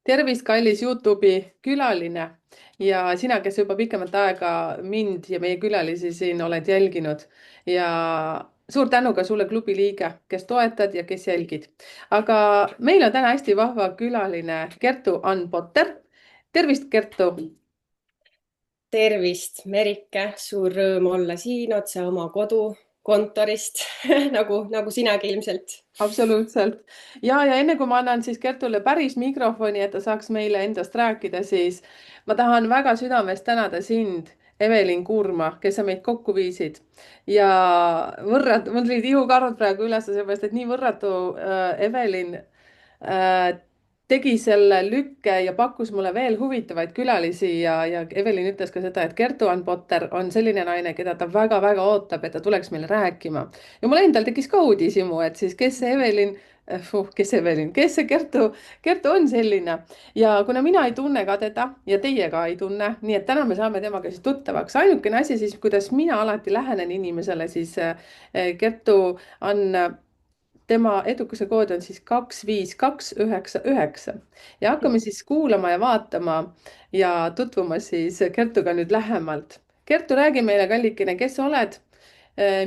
Tervist, kallis Youtube'i külaline ja sina, kes juba pikemat aega mind ja meie külalisi siin oled jälginud. Ja suur tänu ka sulle klubi liige, kes toetad ja kes jälgid. Aga meil on täna hästi vahva külaline Kertu-Ann Potter. Tervist, Kertu! Tervist, Merike, suur rõõm olla siin otse oma kodukontorist nagu sinagi ilmselt. Absoluutselt. Ja enne kui ma annan siis Kertule päris mikrofoni, et ta saaks meile endast rääkida, siis ma tahan väga südamest tänada sind, Evelin Kuurma, kes sa meid kokku viisid. Ja mul tulid ihukarvad praegu üles, seepärast et nii võrratu Evelin tegi selle lükke ja pakkus mulle veel huvitavaid külalisi ja Evelin ütles ka seda, et Kertu-Ann Potter on selline naine, keda ta väga-väga ootab, et ta tuleks meile rääkima. Ja mul endal tekkis ka uudishimu, et siis kes see Evelin, kes see Kertu on selline. Ja kuna mina ei tunne ka teda ja teie ka ei tunne, nii et täna me saame temaga siis tuttavaks. Ainukene asi siis, kuidas mina alati lähenen inimesele, siis Kertu on tema edukuse kood on siis 25299 ja hakkame siis kuulama ja vaatama ja tutvuma siis Kertuga nüüd lähemalt. Kertu, räägi meile, kallikene, kes sa oled,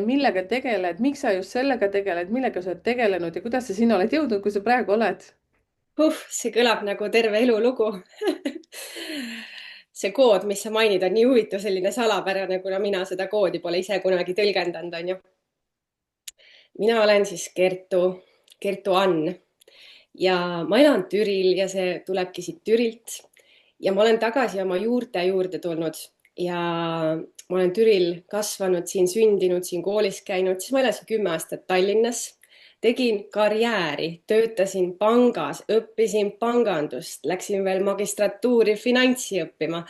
millega tegeled, miks sa just sellega tegeled, millega sa oled tegelenud ja kuidas sa sinna oled jõudnud, kus sa praegu oled? See kõlab nagu terve elulugu. See kood, mis sa mainid, on nii huvitav, selline salapärane, kuna mina seda koodi pole ise kunagi tõlgendanud, on ju. Mina olen siis Kertu-Ann ja ma elan Türil ja see tulebki siit Türilt. Ja ma olen tagasi oma juurte juurde tulnud ja ma olen Türil kasvanud, siin sündinud, siin koolis käinud, siis ma elasin 10 aastat Tallinnas, tegin karjääri, töötasin pangas, õppisin pangandust, läksin veel magistratuuri finantsi õppima.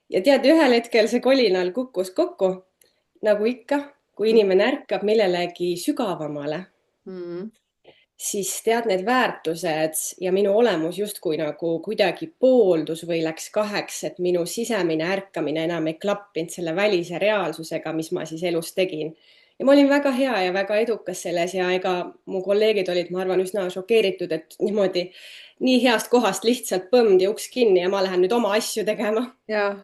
Ja tead, ühel hetkel see kolinal kukkus kokku, nagu ikka, kui inimene ärkab millelegi sügavamale, Mm. siis tead, need väärtused ja minu olemus justkui nagu kuidagi pooldus või läks kaheks, et minu sisemine ärkamine enam ei klappinud selle välise reaalsusega, mis ma siis elus tegin. Ja ma olin väga hea ja väga edukas selles ja ega mu kolleegid olid, ma arvan, üsna šokeeritud, et niimoodi nii heast kohast lihtsalt põmdi uks kinni ja ma lähen nüüd oma asju tegema. Ja.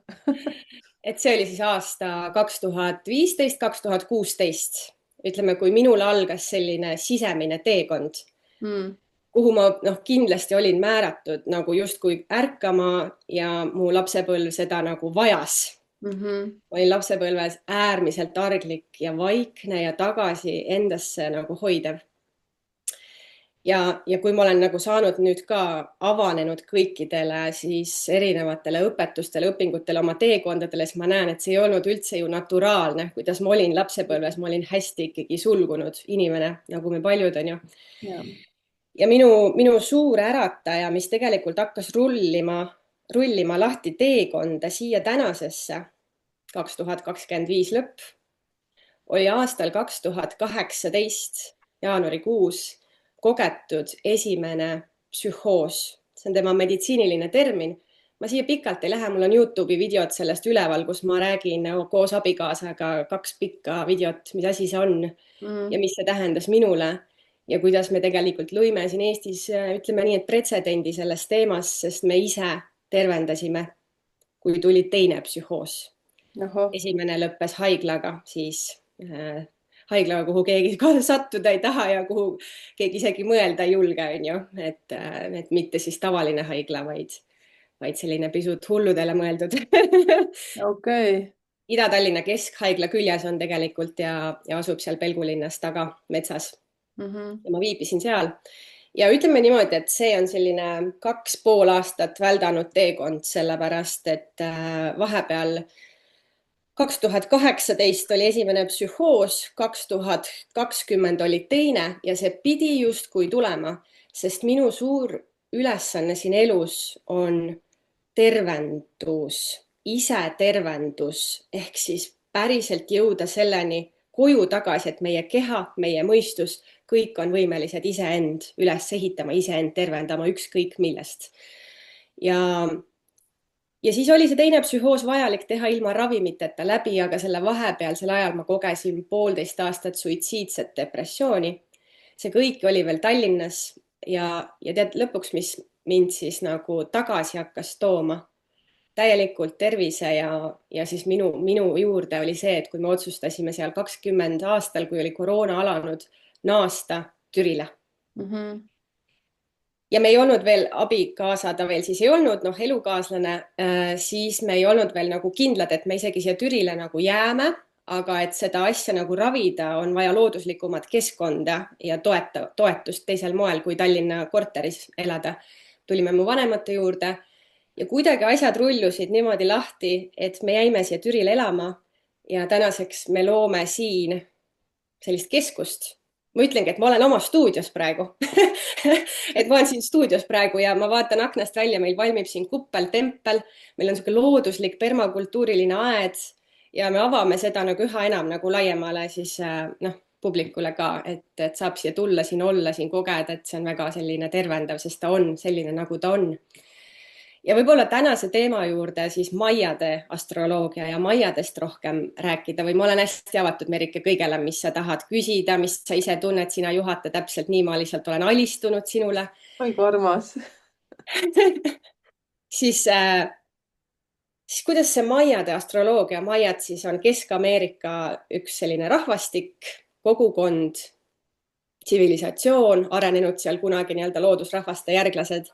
Et see oli siis aasta 2015, 2016, ütleme, kui minul algas selline sisemine teekond, Mm. kuhu ma kindlasti olin määratud nagu justkui ärkama ja mu lapsepõlv seda nagu vajas. Mhm. Ma olin lapsepõlves äärmiselt arglik ja vaikne ja tagasi endasse nagu hoidev. Ja kui ma olen nagu saanud nüüd ka avanenud kõikidele siis erinevatele õpetustele, õpingutele, oma teekondadele, siis ma näen, et see ei olnud üldse ju naturaalne, kuidas ma olin lapsepõlves, ma olin hästi ikkagi sulgunud inimene, nagu me paljud on ju. Ja. Ja minu suur ärataja, mis tegelikult hakkas rullima lahti teekonda siia tänasesse 2025 lõpp, oli aastal 2018 jaanuarikuus kogetud esimene psühhoos. See on tema meditsiiniline termin. Ma siia pikalt ei lähe, mul on YouTube'i videod sellest üleval, kus ma räägin koos abikaasaga 2 pikka videot, mis asi see on ja Mm. mis see tähendas minule ja kuidas me tegelikult lõime siin Eestis, ütleme nii, et pretsedendi selles teemas, sest me ise tervendasime, kui tuli teine psühhoos. Ohoh. Esimene lõppes haiglaga, siis haiglaga, kuhu keegi sattuda ei taha ja kuhu keegi isegi mõelda ei julge, on ju, et mitte siis tavaline haigla, vaid selline pisut hulludele mõeldud. Okei. Ida-Tallinna Keskhaigla küljes on tegelikult ja asub seal Pelgulinnas taga metsas. Mhm. Ja ma viibisin seal ja ütleme niimoodi, et see on selline 2,5 aastat väldanud teekond, sellepärast et vahepeal 2018 oli esimene psühhoos, 2020 oli teine ja see pidi justkui tulema, sest minu suur ülesanne siin elus on tervendus, isetervendus ehk siis päriselt jõuda selleni koju tagasi, et meie keha, meie mõistus, kõik on võimelised iseend üles ehitama, iseend tervendama ükskõik millest. Ja siis oli see teine psühhoos vajalik teha ilma ravimiteta läbi, aga selle vahepealsel ajal ma kogesin 1,5 aastat suitsiidset depressiooni. See kõik oli veel Tallinnas ja tead lõpuks, mind siis nagu tagasi hakkas tooma täielikult tervise ja siis minu juurde oli see, et kui me otsustasime seal 20 aastal, kui oli koroona alanud, naasta Türile. Mhm. Ja me ei olnud veel abikaasa, ta veel siis ei olnud, noh, elukaaslane, siis me ei olnud veel nagu kindlad, et me isegi siia Türile nagu jääme, aga et seda asja nagu ravida, on vaja looduslikumat keskkonda ja toetust teisel moel kui Tallinna korteris elada. Tulime mu vanemate juurde ja kuidagi asjad rullusid niimoodi lahti, et me jäime siia Türile elama ja tänaseks me loome siin sellist keskust. Ma ütlengi, et ma olen oma stuudios praegu et ma olen siin stuudios praegu ja ma vaatan aknast välja, meil valmib siin kuppeltempel, meil on niisugune looduslik permakultuuriline aed ja me avame seda nagu üha enam nagu laiemale siis noh, publikule ka, et saab siia tulla, siin olla, siin kogeda, et see on väga selline tervendav, sest ta on selline, nagu ta on. Ja võib-olla tänase teema juurde siis maiade astroloogia ja maiadest rohkem rääkida või ma olen hästi avatud, Merike, kõigele, mis sa tahad küsida, mis sa ise tunned, sina juhata täpselt nii, ma lihtsalt olen alistunud sinule. oi kui armas. siis, siis kuidas see maiade astroloogia, maiad siis on Kesk-Ameerika üks selline rahvastik, kogukond, tsivilisatsioon, arenenud seal kunagi nii-öelda loodusrahvaste järglased.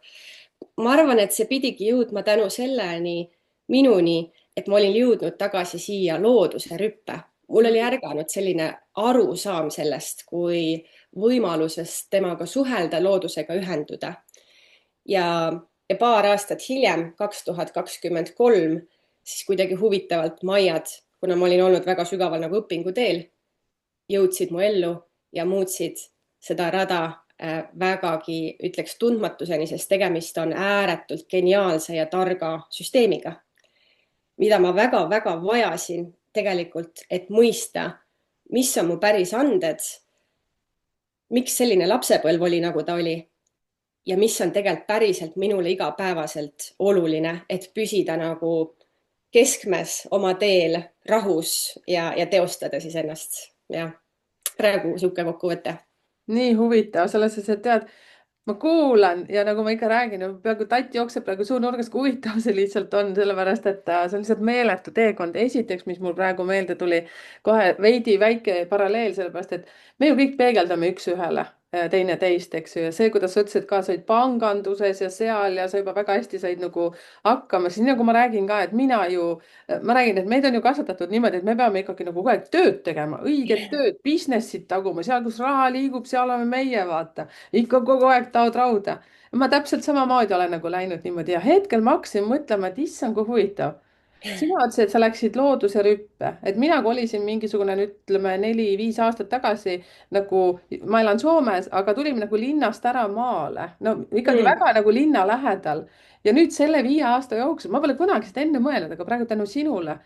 Ma arvan, et see pidigi jõudma tänu selleni minuni, et ma olin jõudnud tagasi siia looduse rüppe. Mul oli ärganud selline arusaam sellest, kui võimalusest temaga suhelda, loodusega ühenduda. Ja paar aastat hiljem, 2023, siis kuidagi huvitavalt maiad, kuna ma olin olnud väga sügaval nagu õpinguteel, jõudsid mu ellu ja muutsid seda rada vägagi, ütleks, tundmatuseni, sest tegemist on ääretult geniaalse ja targa süsteemiga, mida ma väga-väga vajasin tegelikult, et mõista, mis on mu päris anded, miks selline lapsepõlv oli, nagu ta oli ja mis on tegelikult päriselt minule igapäevaselt oluline, et püsida nagu keskmes oma teel rahus ja teostada siis ennast. Ja praegu niisugune kokkuvõte. Nii huvitav, selles suhtes, et tead, ma kuulan ja nagu ma ikka räägin, peaaegu tatt jookseb praegu suunurgas, kui huvitav see lihtsalt on, sellepärast et see on lihtsalt meeletu teekond. Esiteks, mis mul praegu meelde tuli, kohe veidi väike paralleel, sellepärast et me ju kõik peegeldame üks-ühele teineteist, eks ju, ja see, kuidas sa ütlesid ka, sa olid panganduses ja seal ja sa juba väga hästi said nagu hakkama, siis nagu ma räägin ka, et ma räägin, et meid on ju kasvatatud niimoodi, et me peame ikkagi nagu kogu aeg tööd tegema, õiget tööd, business'it taguma, seal, kus raha liigub, seal oleme meie, vaata, ikka kogu aeg taod rauda. Ma täpselt samamoodi olen nagu läinud niimoodi ja hetkel ma hakkasin mõtlema, et issand, kui huvitav. Sina ütlesid, et sa läksid looduse rüppe, et mina kolisin mingisugune, ütleme 4-5 aastat tagasi nagu, ma elan Soomes, aga tulime nagu linnast ära maale, no ikkagi väga nagu linna lähedal. ja nüüd selle 5 aasta jooksul, ma pole kunagi seda enne mõelnud, aga praegu tänu sinule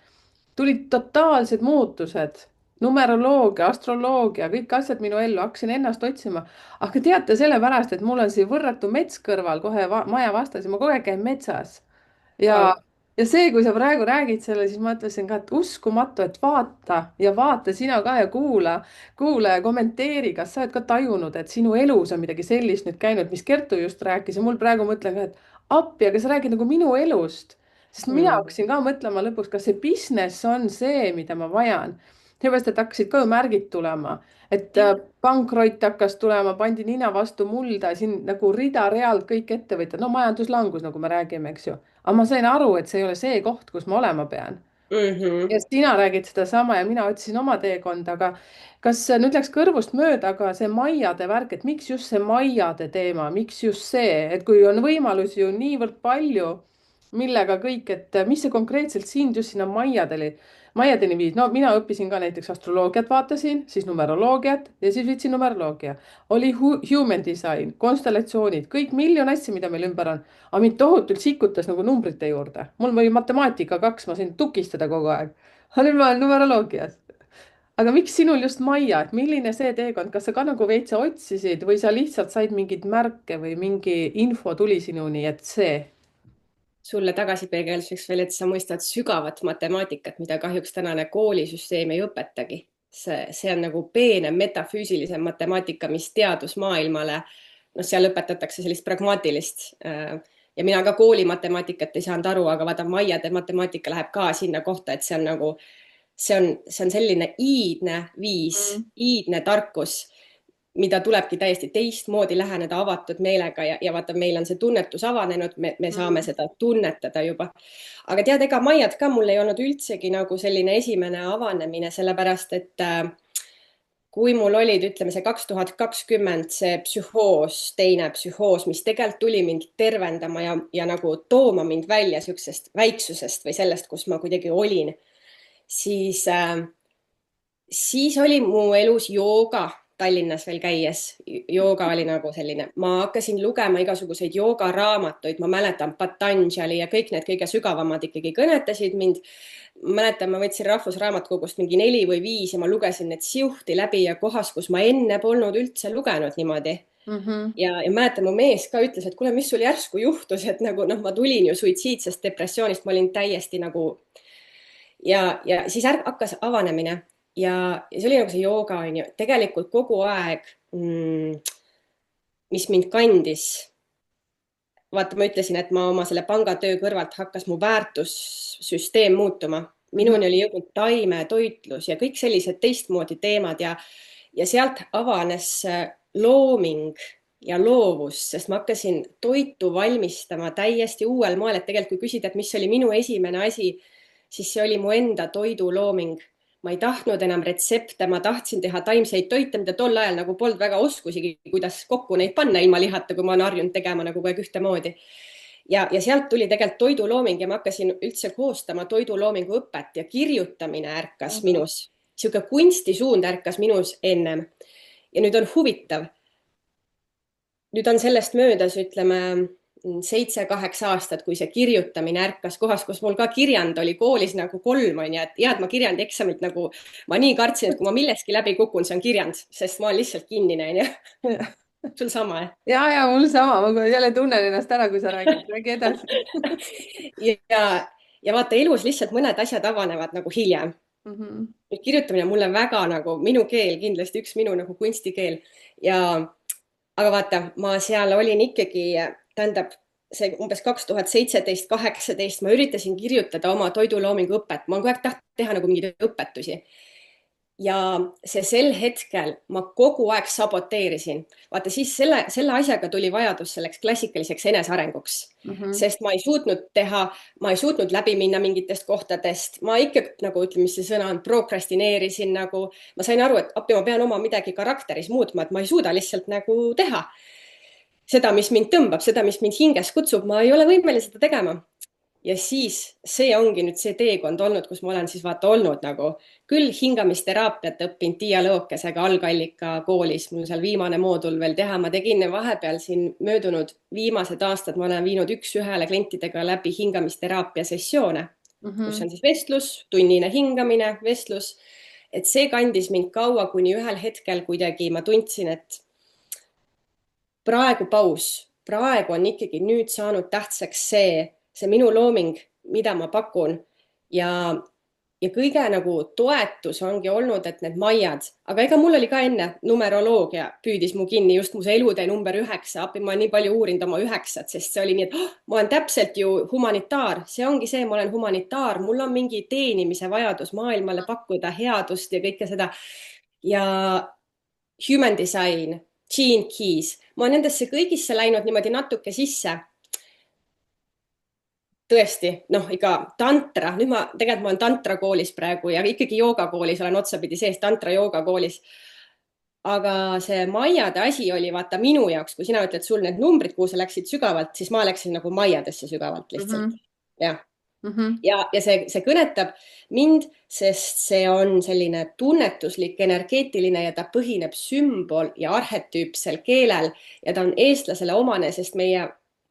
tulid totaalsed muutused. Numeroloogia, astroloogia, kõik asjad minu ellu, hakkasin ennast otsima. aga teate, sellepärast, et mul on siin võrratu mets kõrval kohe maja vastas ja ma kogu aeg käin metsas. ja, Wow. ja see, kui sa praegu räägid selle, siis ma ütlesin ka, et uskumatu, et vaata ja vaata sina ka ja kuula ja kommenteeri, kas sa oled ka tajunud, et sinu elus on midagi sellist nüüd käinud, mis Kertu just rääkis ja mul praegu mõtlen ka, et appi, aga sa räägid nagu minu elust, sest mina hakkasin ka mõtlema lõpuks, kas see business on see, mida ma vajan. seepärast, et hakkasid ka ju märgid tulema, et pankrott hakkas tulema, pandi nina vastu mulda, siin nagu rida-realt kõik ettevõtjad, no majanduslangus, nagu me räägime, eks ju. aga ma sain aru, et see ei ole see koht, kus ma olema pean. Ja sina räägid sedasama ja mina otsisin oma teekonda, aga kas nüüd läks kõrvust mööda, aga see maiade värk, et miks just see maiade teema, miks just see, et kui on võimalusi ju niivõrd palju, millega kõik, et mis see konkreetselt sind just sinna maiadeni viis? No mina õppisin ka näiteks astroloogiat, vaatasin, siis numeroloogiat ja siis võtsin numeroloogia. Oli human design, konstellatsioonid, kõik miljon asja, mida meil ümber on. aga mind tohutult sikutas nagu numbrite juurde. mul oli matemaatika 2, ma sain tukistada kogu aeg. aga nüüd ma olen numeroloogias. aga miks sinul just Maia, et milline see teekond, kas sa ka nagu veits otsisid või sa lihtsalt said mingeid märke või mingi info tuli sinuni, et see? Sulle tagasipeegelduseks veel, et sa mõistad sügavat matemaatikat, mida kahjuks tänane koolisüsteem ei õpetagi. See on nagu peenem metafüüsilisem matemaatika, mis teadusmaailmale noh, seal õpetatakse sellist pragmaatilist ja mina ka kooli matemaatikat ei saanud aru, aga vaata, maiade matemaatika läheb ka sinna kohta, et see on nagu, see on selline iidne viis, Mm. iidne tarkus, mida tulebki täiesti teistmoodi läheneda avatud meelega ja vaata, meil on see tunnetus avanenud, me saame Mm. seda tunnetada juba. aga tead, ega maiad ka mul ei olnud üldsegi nagu selline esimene avanemine, sellepärast et kui mul olid, ütleme see 2020 see psühhoos, teine psühhoos, mis tegelikult tuli mind tervendama ja nagu tooma mind välja siuksest väiksusest või sellest, kus ma kuidagi olin, siis siis oli mu elus jooga Tallinnas veel käies. jooga oli nagu selline, ma hakkasin lugema igasuguseid joogaraamatuid, ma mäletan Patanjali ja kõik need kõige sügavamad ikkagi kõnetasid mind. Mäletan, ma võtsin Rahvusraamatukogust mingi 4 või 5 ja ma lugesin need siuhti läbi ja kohas, kus ma enne polnud üldse lugenud niimoodi. Mhm. Ja mäletan, mu mees ka ütles, et kuule, mis sul järsku juhtus, et nagu noh, ma tulin ju suitsiidsest depressioonist, ma olin täiesti nagu ja siis hakkas avanemine ja see oli nagu see jooga on ju, tegelikult kogu aeg, mis mind kandis. vaata, ma ütlesin, et ma oma selle pangatöö kõrvalt hakkas mu väärtussüsteem muutuma. Mhm. minuni oli jõudnud taimetoitlus ja kõik sellised teistmoodi teemad ja sealt avanes looming ja loovus, sest ma hakkasin toitu valmistama täiesti uuel moel, et tegelikult kui küsida, et mis oli minu esimene asi, siis see oli mu enda toidulooming. Ma ei tahtnud enam retsepte, ma tahtsin teha taimseid toite, mida tol ajal nagu polnud väga oskusigi, kuidas kokku neid panna ilma lihata, kui ma olen harjunud tegema nagu kogu aeg ühtemoodi. Ja sealt tuli tegelikult toidulooming ja ma hakkasin üldse koostama toiduloomingu õpet ja kirjutamine ärkas Mhm. minus. Sihuke kunstisuund ärkas minus ennem. Ja nüüd on huvitav. Nüüd on sellest möödas, ütleme 7-8 aastat, kui see kirjutamine ärkas kohas, kus mul ka kirjand oli koolis nagu 3 on ju, et head ma kirjandi eksamit nagu ma nii kartsin, et kui ma milleski läbi kukun, see on kirjand, sest ma olen lihtsalt kinnine on ju. sul sama ja mul sama, ma kohe jälle tunnen ennast ära, kui sa räägid, räägi edasi. ja vaata, elus lihtsalt mõned asjad avanevad nagu hiljem. Mhm. nüüd kirjutamine on mulle väga nagu minu keel, kindlasti üks minu nagu kunstikeel ja aga vaata, ma seal olin ikkagi, tähendab see umbes 2017, 18, ma üritasin kirjutada oma toiduloomingu õpet, ma olen kogu aeg tahtnud teha nagu mingeid õpetusi. Ja see sel hetkel ma kogu aeg saboteerisin. vaata, siis selle asjaga tuli vajadus selleks klassikaliseks enesearenguks, Mhm. sest ma ei suutnud teha, ma ei suutnud läbi minna mingitest kohtadest, ma ikka nagu ütleme, mis see sõna on, prokrastineerisin nagu, ma sain aru, et appi, ma pean oma midagi karakteris muutma, et ma ei suuda lihtsalt nagu teha seda, mis mind tõmbab, seda, mis mind hinges kutsub, ma ei ole võimeline seda tegema. Ja siis see ongi nüüd see teekond olnud, kus ma olen siis vaata olnud nagu küll hingamisteraapiat õppinud Tiia Lõokesega algallika koolis, mul seal viimane moodul veel teha, ma tegin vahepeal siin möödunud viimased aastad, ma olen viinud 1-1 klientidega läbi hingamisteraapia sessioone, kus Mhm. on siis vestlus, tunnine hingamine, vestlus, et see kandis mind kaua, kuni ühel hetkel kuidagi ma tundsin, et praegu paus, praegu on ikkagi nüüd saanud tähtsaks see minu looming, mida ma pakun ja kõige nagu toetus ongi olnud, et need maiad, aga ega mul oli ka enne numeroloogia püüdis mu kinni just mu see elutee number 9, appi ma olen nii palju uurinud oma 9, sest see oli nii, et oh, ma olen täpselt ju humanitaar, see ongi see, ma olen humanitaar, mul on mingi teenimise vajadus maailmale pakkuda headust ja kõike seda ja human design, Gene Keys, ma olen nendesse kõigisse läinud niimoodi natuke sisse. tõesti, noh, ikka tantra, nüüd tegelikult ma olen tantra koolis praegu ja ikkagi joogakoolis olen otsapidi sees, tantra joogakoolis. aga see maiade asi oli vaata minu jaoks, kui sina ütled sul need numbrid, kuhu sa läksid sügavalt, siis ma läksin nagu maiadesse sügavalt lihtsalt. Mhm. jah, Mhm. ja see kõnetab mind, sest see on selline tunnetuslik, energeetiline ja ta põhineb sümbol ja arhetüüpsel keelel ja ta on eestlasele omane, sest meie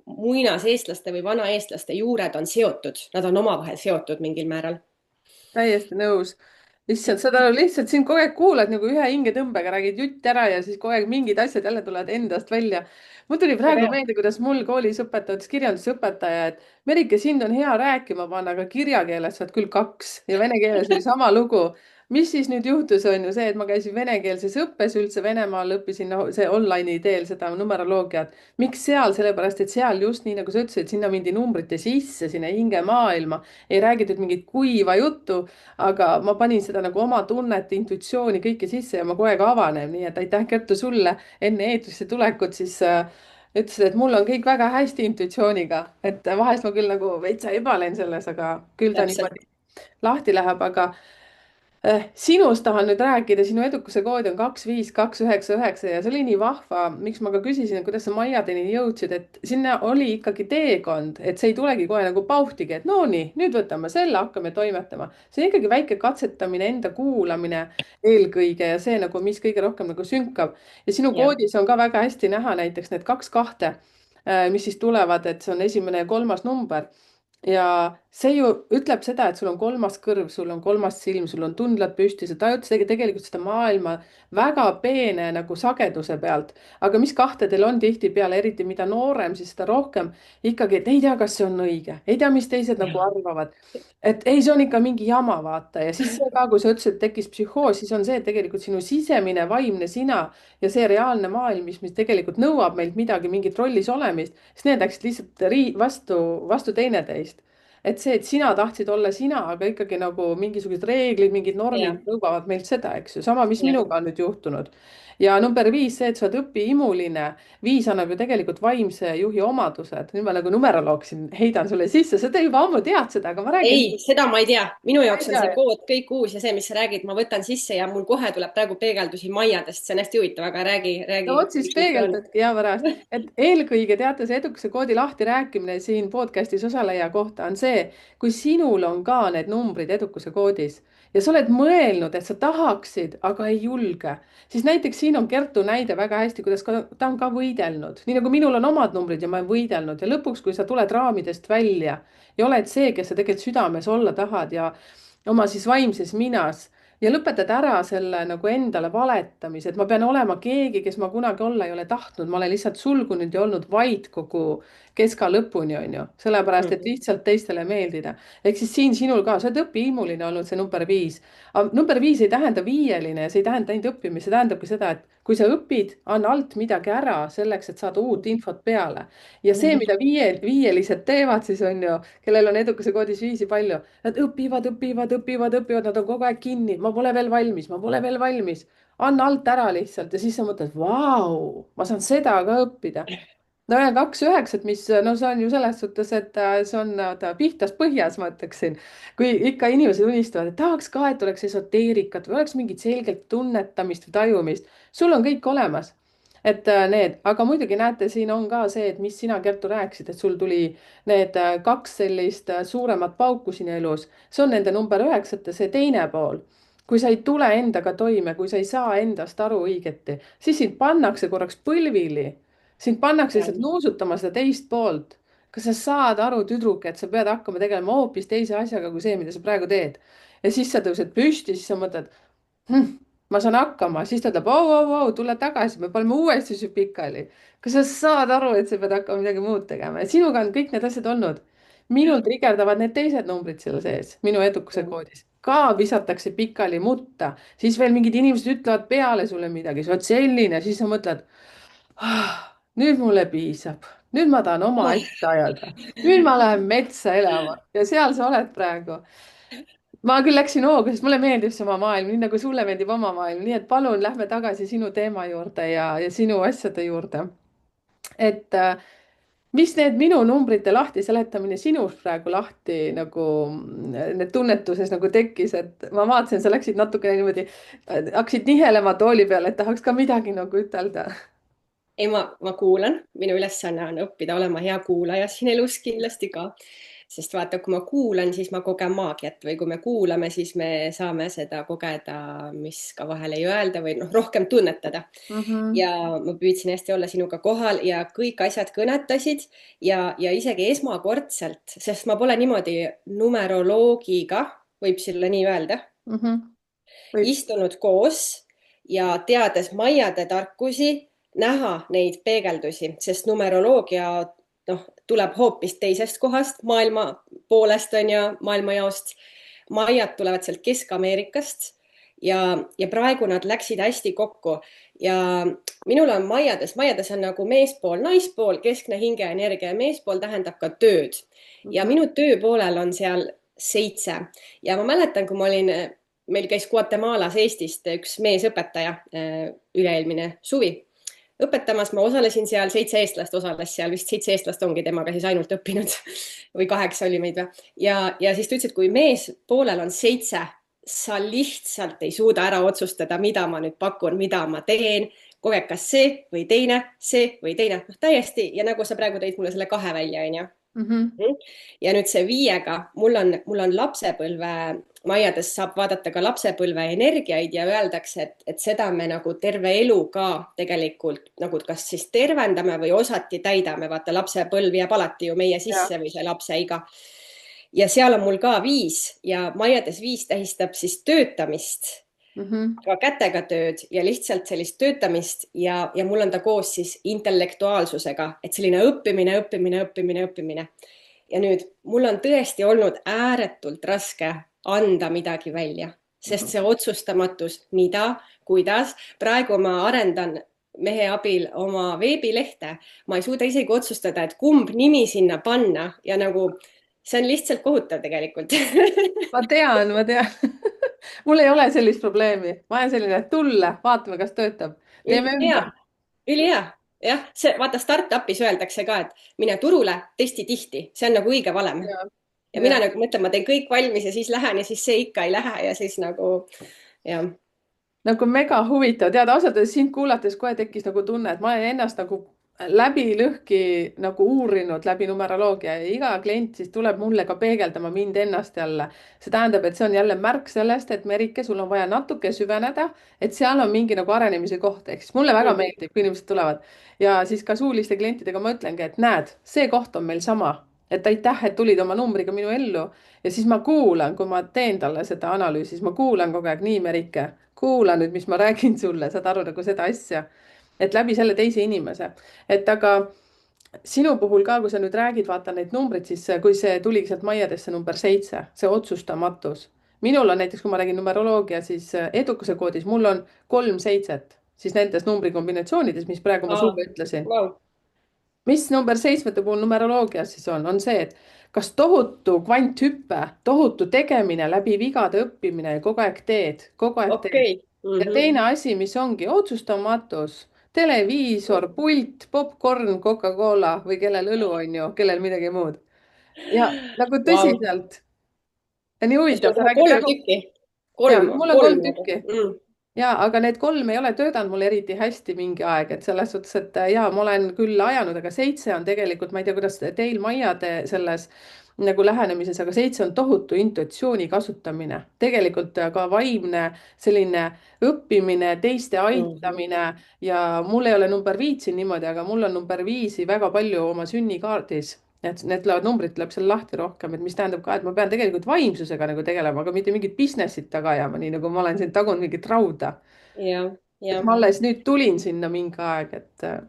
muinaseestlaste või vanaeestlaste juured on seotud, nad on omavahel seotud mingil määral. Täiesti nõus. Lihtsalt seda lihtsalt sind kogu aeg kuulad nagu ühe hingetõmbega räägid jutt ära ja siis kogu aeg mingid asjad jälle tulevad endast välja. mul tuli väga praegu hea. meelde, kuidas mul koolis õpetaja, kirjandusõpetaja, et Merike, sind on hea rääkima panna, aga kirjakeeles saad küll 2 ja vene keeles oli sama lugu. mis siis nüüd juhtus, on ju see, et ma käisin venekeelses õppes üldse Venemaal, õppisin see online'i teel seda numeroloogiat. miks seal? Sellepärast, et seal just nii nagu sa ütlesid, sinna mindi numbrite sisse, sinna hingemaailma, ei räägitud mingit kuiva juttu, aga ma panin seda nagu oma tunnet, intuitsiooni kõike sisse ja ma kogu aeg avanen, nii et aitäh, Kertu, sulle enne eetrisse tulekut siis ütlesid, et mul on kõik väga hästi intuitsiooniga, et vahest ma küll nagu veitsa ebalen selles, aga küll ta Täpselt. niimoodi lahti läheb, aga sinust tahan nüüd rääkida, sinu edukuse kood on 25299 ja see oli nii vahva, miks ma ka küsisin, et kuidas sa Maiadeni jõudsid, et sinna oli ikkagi teekond, et see ei tulegi kohe nagu pauhtigi, et no nii, nüüd võtame selle, hakkame toimetama. see on ikkagi väike katsetamine, enda kuulamine eelkõige ja see nagu, mis kõige rohkem nagu sünkab. ja sinu Ja, koodis on ka väga hästi näha näiteks need 2 2, mis siis tulevad, et see on esimene ja kolmas number ja see ju ütleb seda, et sul on kolmas kõrv, sul on kolmas silm, sul on tundlad püsti, sa tajud tegelikult seda maailma väga peene nagu sageduse pealt. aga mis kahtedel on tihtipeale, eriti mida noorem, siis seda rohkem ikkagi, et ei tea, kas see on õige, ei tea, mis teised nagu ja, arvavad. et ei, see on ikka mingi jama, vaata. ja siis see ka, kui sa ütlesid, et tekkis psühhoos, siis on see, et tegelikult sinu sisemine vaimne sina ja see reaalne maailm, mis tegelikult nõuab meilt midagi, mingit rollis olemist, siis need läksid lihtsalt vastu teineteist. Et see, et sina tahtsid olla sina, aga ikkagi nagu mingisugused reeglid, mingid ja, normid nõuavad meilt seda, eks ju, sama, mis ja. minuga on nüüd juhtunud. ja number 5, see, et sa oled õpiimuline, 5 annab ju tegelikult vaimse juhi omadused. nüüd ma nagu numeroloog siin heidan sulle sisse, sa juba ammu tead seda, aga ma räägin. Ei, seda ma ei tea. Minu Ma ei jaoks on see tea. kood kõik uus ja see, mis sa räägid, ma võtan sisse ja mul kohe tuleb praegu peegeldusi Maiadest. See on hästi huvitav, aga räägi, no räägi. vot siis peegeldadki ja pärast, et eelkõige teate, see edukuse koodi lahti rääkimine siin podcast'is osaleja kohta on see, kui sinul on ka need numbrid edukuse koodis ja sa oled mõelnud, et sa tahaksid, aga ei julge, siis näiteks siin on Kertu näide väga hästi, kuidas ta on ka võidelnud, nii nagu minul on omad numbrid ja ma olen võidelnud ja lõpuks, kui sa tuled raamidest välja ja oled see, kes sa tegelikult südames olla tahad ja oma siis vaimses minas ja lõpetad ära selle nagu endale valetamise, et ma pean olema keegi, kes ma kunagi olla ei ole tahtnud, ma olen lihtsalt sulgunud ja olnud vait kogu keska lõpuni, on ju, sellepärast et Mhm. lihtsalt teistele meeldida. ehk siis siin sinul ka, sa oled õpihimuline olnud, see number 5. aga number 5 ei tähenda viieline ja see ei tähenda ainult õppimist, see tähendabki seda, et kui sa õpid, anna alt midagi ära selleks, et saada uut infot peale. ja see, mida viielised teevad, siis on ju, kellel on edukuse koodis 5 palju. Nad õpivad, õpivad, õpivad, õpivad, nad on kogu aeg kinni, ma pole veel valmis, ma pole veel valmis. anna alt ära lihtsalt ja siis sa mõtled, vau, ma saan seda ka õppida. no ja 2 9, mis, no see on ju selles suhtes, et see on ta pihtas põhjas, ma ütleksin. kui ikka inimesed unistavad, et tahaks ka, et oleks esoteerikat või oleks mingit selgelt tunnetamist või tajumist, sul on kõik olemas. et need, aga muidugi näete, siin on ka see, et mis sina, Kertu, rääkisid, et sul tuli need 2 sellist suuremat pauku siin elus, see on nende number 9 see teine pool. kui sa ei tule endaga toime, kui sa ei saa endast aru õigeti, siis sind pannakse korraks põlvili, sind pannakse Ja, lihtsalt nuusutama seda teist poolt. kas sa saad aru, tüdruk, et sa pead hakkama tegelema hoopis teise asjaga kui see, mida sa praegu teed? ja siis sa tõused püsti, siis sa mõtled ma saan hakkama, siis ta ütleb, au, tule tagasi, me paneme uuesti su pikali. kas sa saad aru, et sa pead hakkama midagi muud tegema ja sinuga on kõik need asjad olnud. minul trigerdavad need teised numbrid seal sees, minu edukuse ja. koodis ka visatakse pikali mutta, siis veel mingid inimesed ütlevad peale sulle midagi, sa oled selline, siis sa mõtled nüüd mulle piisab, nüüd ma tahan oma asja ajada, nüüd ma lähen metsa elama ja seal sa oled praegu. ma küll läksin hooga, sest mulle meeldib see oma maailm, nii nagu sulle meeldib oma maailm, nii et palun lähme tagasi sinu teema juurde ja sinu asjade juurde. et mis need minu numbrite lahti seletamine sinus praegu lahti nagu need tunnetuses nagu tekkis, et ma vaatasin, sa läksid natukene niimoodi, hakkasid nihelema tooli peal, et tahaks ka midagi nagu ütelda. Ei, ma kuulan, minu ülesanne on õppida olema hea kuulaja siin elus kindlasti ka. Sest vaata, kui ma kuulan, siis ma kogen maagiat või kui me kuulame, siis me saame seda kogeda, mis ka vahel ei öelda või noh, rohkem tunnetada. Mhm. Ja ma püüdsin hästi olla sinuga kohal ja kõik asjad kõnetasid ja isegi esmakordselt, sest ma pole niimoodi numeroloogiga, võib selle nii öelda, Mhm. võib. istunud koos ja teades Maiade tarkusi, näha neid peegeldusi, sest numeroloogia tuleb hoopis teisest kohast, maailma poolest on ju, maailmajaost. Maiad tulevad sealt Kesk-Ameerikast ja praegu nad läksid hästi kokku ja minul on majades on nagu meespool, naispool, keskne hingeenergia ja meespool tähendab ka tööd. Ja Mhm. minu tööpoolel on seal 7 ja ma mäletan, kui ma olin, meil käis Guatemalas Eestist üks meesõpetaja üle-eelmine suvi õpetamas, ma osalesin seal, 7 eestlast osales seal, vist 7 eestlast ongi temaga siis ainult õppinud või 8 oli meid või. ja siis ta ütles, et kui mees poolel on 7, sa lihtsalt ei suuda ära otsustada, mida ma nüüd pakun, mida ma teen, kogu aeg kas see või teine, noh täiesti ja nagu sa praegu tõid mulle selle 2 välja, onju. Mhm. Ja nüüd see 5-ga, mul on lapsepõlve, maiades saab vaadata ka lapsepõlve energiaid ja öeldakse, et seda me nagu terve elu ka tegelikult nagu kas siis tervendame või osati täidame, vaata lapsepõlv jääb alati ju meie Ja. sisse või see lapse iga. Ja seal on mul ka 5 ja maiades 5 tähistab siis töötamist, Mhm. ka kätega tööd ja lihtsalt sellist töötamist ja mul on ta koos siis intellektuaalsusega, et selline õppimine. Ja nüüd mul on tõesti olnud ääretult raske anda midagi välja, sest see otsustamatus, mida, kuidas, praegu ma arendan mehe abil oma veebilehte, ma ei suuda isegi otsustada, et kumb nimi sinna panna ja nagu see on lihtsalt kohutav tegelikult. Ma tean mul ei ole sellist probleemi, ma olen selline, et tulla, vaatame, kas töötab, teeme ülihea, ümber. ülihea, jah, see vaata startup'is öeldakse ka, et mine turule, testi tihti, see on nagu õige valem. Ja, Ja ja. mina nagu mõtlen, ma teen kõik valmis ja siis lähen ja siis see ikka ei lähe ja siis nagu jah. Nagu mega huvitav, tead, ausalt öeldes sind kuulates kohe tekkis nagu tunne, et ma olen ennast nagu läbi lõhki nagu uurinud läbi numeroloogia ja iga klient siis tuleb mulle ka peegeldama mind ennast jälle. see tähendab, et see on jälle märk sellest, et Merike, sul on vaja natuke süveneda, et seal on mingi nagu arenemise koht, ehk siis mulle väga meeldib, kui inimesed tulevad ja siis ka suuliste klientidega ma ütlengi, et näed, see koht on meil sama, et aitäh, et tulid oma numbriga minu ellu ja siis ma kuulan, kui ma teen talle seda analüüsi, siis ma kuulan kogu aeg, nii Merike, kuula nüüd, mis ma räägin sulle, saad aru nagu seda asja, et läbi selle teise inimese, et aga sinu puhul ka, kui sa nüüd räägid, vaata neid numbreid, siis kui see tuligi sealt maiadesse number 7, see otsustamatus. minul on näiteks, kui ma räägin numeroloogia, siis edukuse koodis mul on 3 7, siis nendes numbrikombinatsioonides, mis praegu ma sulle ütlesin. Wow. Mis number 7 puhul numeroloogias siis on see, et kas tohutu kvanthüpe, tohutu tegemine läbi vigade õppimine ja kogu aeg teed, kogu aeg teed. Okei. Ja teine asi, mis ongi otsustamatus, televiisor, pult, popkorn, Coca-Cola või kellel õlu on ju, kellel midagi muud. Ja nagu Wow. tõsiselt ja nii ja sul huvitav, on sa kohe räägid 3 väga, tükki, ja kolm, mul on kolm 3 nagu tükki. Ja, aga need 3 ei ole töötanud mul eriti hästi mingi aeg, et selles suhtes, et ja ma olen küll ajanud, aga 7 on tegelikult, ma ei tea, kuidas teil Maiade selles nagu lähenemises, aga 7 on tohutu intuitsiooni kasutamine, tegelikult ka vaimne selline õppimine, teiste aitamine ja mul ei ole number 5 siin niimoodi, aga mul on number 5 väga palju oma sünnikaardis. Et need tulevad, numbrid tuleb seal lahti rohkem, et mis tähendab ka, et ma pean tegelikult vaimsusega nagu tegelema, aga mitte mingit business'it taga ajama, nii nagu ma olen siin tagunud mingit rauda. jah, Et jah. ma alles nüüd tulin sinna mingi aeg, et sinu.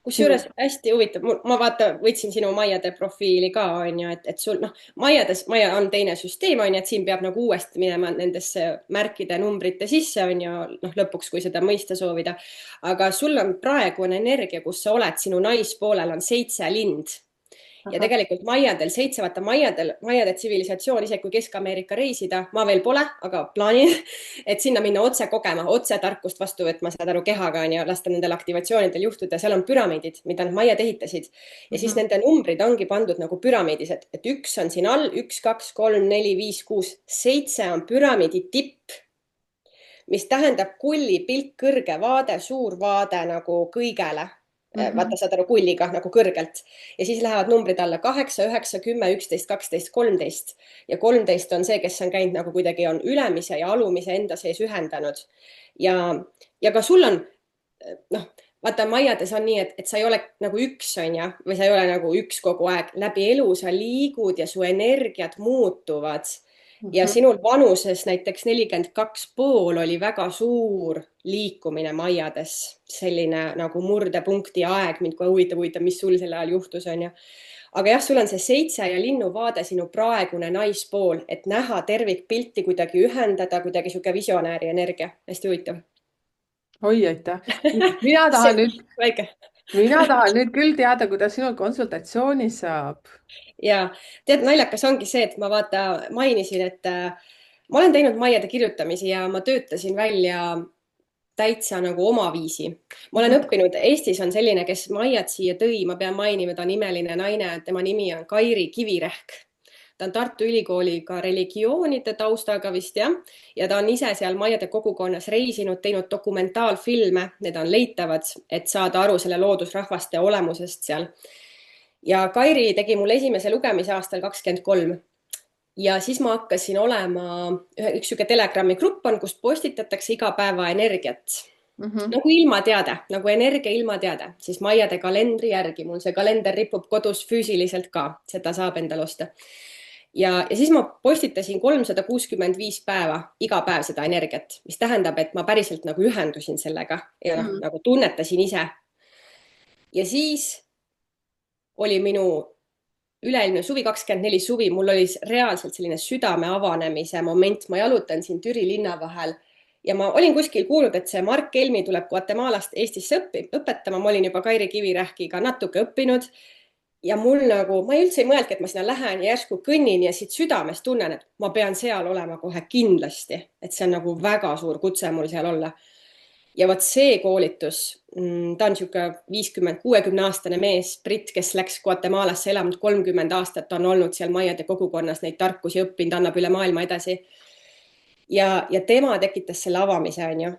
Kusjuures hästi huvitav, ma vaata, võtsin sinu Maiade profiili ka, on ju, et sul noh, Maia on teine süsteem, on ju, et siin peab nagu uuesti minema nendesse märkide numbrite sisse, on ju, noh, lõpuks, kui seda mõista soovida. aga sul on praegune energia, kus sa oled, sinu naispoolel on 7 lind. Ja Ahah. tegelikult vaata maiade tsivilisatsioon, isegi kui Kesk-Ameerika reisida, ma veel pole, aga plaanin, et sinna minna otse kogema, otse tarkust vastu võtma, saad aru, kehaga on ju, lasta nendel aktivatsioonidel juhtuda, seal on püramiidid, mida need maiad ehitasid. Ja siis nende numbrid ongi pandud nagu püramiidis, et 1 on siin all, 1, 2, 3, 4, 5, 6, 7 on püramiidi tipp, mis tähendab kullipilk, kõrge vaade, suur vaade nagu kõigele. Vaata, saad aru, kulliga nagu kõrgelt ja siis lähevad numbrid alla 8, 9, 10, 11, 12, 13 ja 13 on see, kes on käinud nagu kuidagi on ülemise ja alumise enda sees ühendanud. Ja ka sul on, noh, vaata maiades on nii, et sa ei ole nagu üks, on ju, või sa ei ole nagu üks kogu aeg, läbi elu sa liigud ja su energiat muutuvad. ja sinul vanuses näiteks 42,5 oli väga suur liikumine maiades, selline nagu murdepunkti aeg, mind kohe huvitav, mis sul sel ajal juhtus, on ju. Aga jah, sul on see 7 ja linnuvaade, sinu praegune naispool, et näha tervikpilti, kuidagi ühendada, kuidagi sihuke visionääri energia, hästi huvitav. oi, aitäh. mina see tahan nüüd, väike. mina tahan nüüd küll teada, kuidas sinul konsultatsiooni saab. Ja tead, naljakas ongi see, et ma mainisin, et ma olen teinud maiade kirjutamisi ja ma töötasin välja täitsa nagu omaviisi. Ma olen õppinud, Eestis on selline, kes maiad siia tõi, ma pean mainima, ta on imeline naine, tema nimi on Kairi Kivirehk. Ta on Tartu Ülikooliga religioonide taustaga vist jah, ja ta on ise seal maiade kogukonnas reisinud, teinud dokumentaalfilme, need on leitavad, et saada aru selle loodusrahvaste olemusest seal. Ja Kairi tegi mul esimese lugemise aastal 23. Ja siis ma hakkasin olema, üks sihuke Telegrami grupp on, kust postitatakse iga päeva energiat. Nagu ilmateade, nagu energia ilmateade, siis maiade kalendri järgi. Mul see kalender ripub kodus füüsiliselt ka, seda saab endale osta. Ja siis ma postitasin 365 päeva, iga päev seda energiat, mis tähendab, et ma päriselt nagu ühendusin sellega ja nagu tunnetasin ise. Ja siis oli minu üleilmne suvi, 24 suvi, mul oli reaalselt selline südame avanemise moment. Ma jalutan siin Türi linna vahel ja ma olin kuskil kuulnud, et see Mark Helmi tuleb Guatemalast Eestisse õpetama. Ma olin juba Kairi Kivirähkiga natuke õppinud ja mul nagu, ma üldse ei mõelnudki, et ma sinna lähen ja järsku kõnnin ja siit südamest tunnen, et ma pean seal olema kohe kindlasti, et see on nagu väga suur kutse mul seal olla. Ja vot see koolitus, ta on sihuke 50-60 aastane mees, Brit, kes läks Guatemalasse elanud 30 aastat, on olnud seal maiade kogukonnas neid tarkusi õppinud, annab üle maailma edasi. Ja tema tekitas selle avamise, on ju.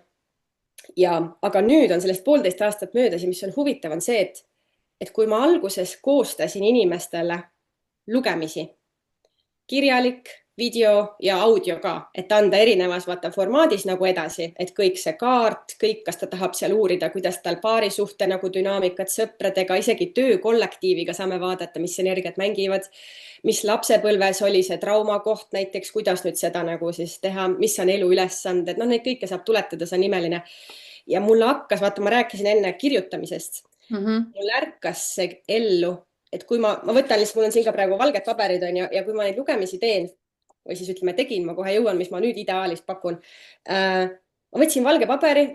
Aga nüüd on sellest 1,5 aastat möödas ja mis on huvitav, on see, et kui ma alguses koostasin inimestele lugemisi, kirjalik, video ja audio ka, et anda erinevas formaadis nagu edasi, et kõik see kaart, kõik, kas ta tahab seal uurida, kuidas tal paarisuhte nagu dünaamikat sõpradega, isegi töökollektiiviga saame vaadata, mis energiat mängivad, mis lapsepõlves oli see traumakoht näiteks, kuidas nüüd seda nagu siis teha, mis on elu ülesanded, neid kõike saab tuletada, see on imeline. Ja mulle hakkas, vaata, ma rääkisin enne kirjutamisest, mul ärkas see ellu, et kui ma võtan lihtsalt, mul on siin ka praegu valged paberid on ja kui ma neid lugemisi teen, või siis ütleme tegin, ma kohe jõuan, mis ma nüüd ideaalist pakun. Ma võtsin valge paberi,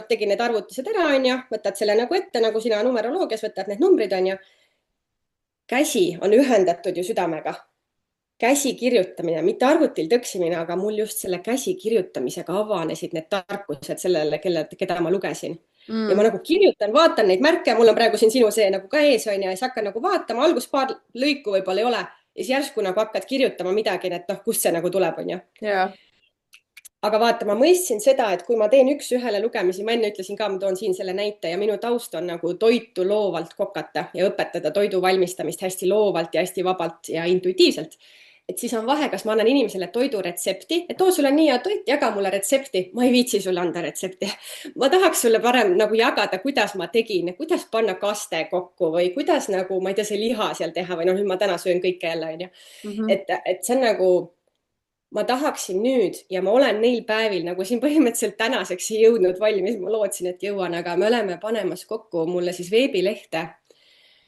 tegin need arvutused ära, on ju, võtad selle nagu ette, nagu sina numeroloogias võtad need numbrid, on ju. Käsi on ühendatud ju südamega. Käsi kirjutamine, mitte arvutil tõksimine, aga mul just selle käsi kirjutamisega avanesid need tarkused sellele, keda ma lugesin. Ja ma nagu kirjutan, vaatan neid märke, mul on praegu siin sinu see nagu ka ees, on ju, ja siis hakkan nagu vaatama, algus paar lõiku võib-olla ei ole. Ja siis järsku nagu hakkad kirjutama midagi, et kust see nagu tuleb, on ju. Yeah. Aga vaata, ma mõistsin seda, et kui ma teen üks-ühele lugemisi, ma enne ütlesin ka, ma toon siin selle näite ja minu taust on nagu toitu loovalt kokata ja õpetada toidu valmistamist hästi loovalt ja hästi vabalt ja intuitiivselt. Et siis on vahe, kas ma annan inimesele toiduretsepti, et sul on nii hea toit, jaga mulle retsepti. Ma ei viitsi sulle anda retsepti. Ma tahaks sulle parem nagu jagada, kuidas ma tegin, kuidas panna kaste kokku või kuidas nagu, ma ei tea, see liha seal teha või nüüd ma täna söön kõike jälle, on ju. Et see on nagu, ma tahaksin nüüd ja ma olen neil päevil nagu siin põhimõtteliselt tänaseks ei jõudnud valmis, ma lootsin, et jõuan, aga me oleme panemas kokku mulle siis veebilehte,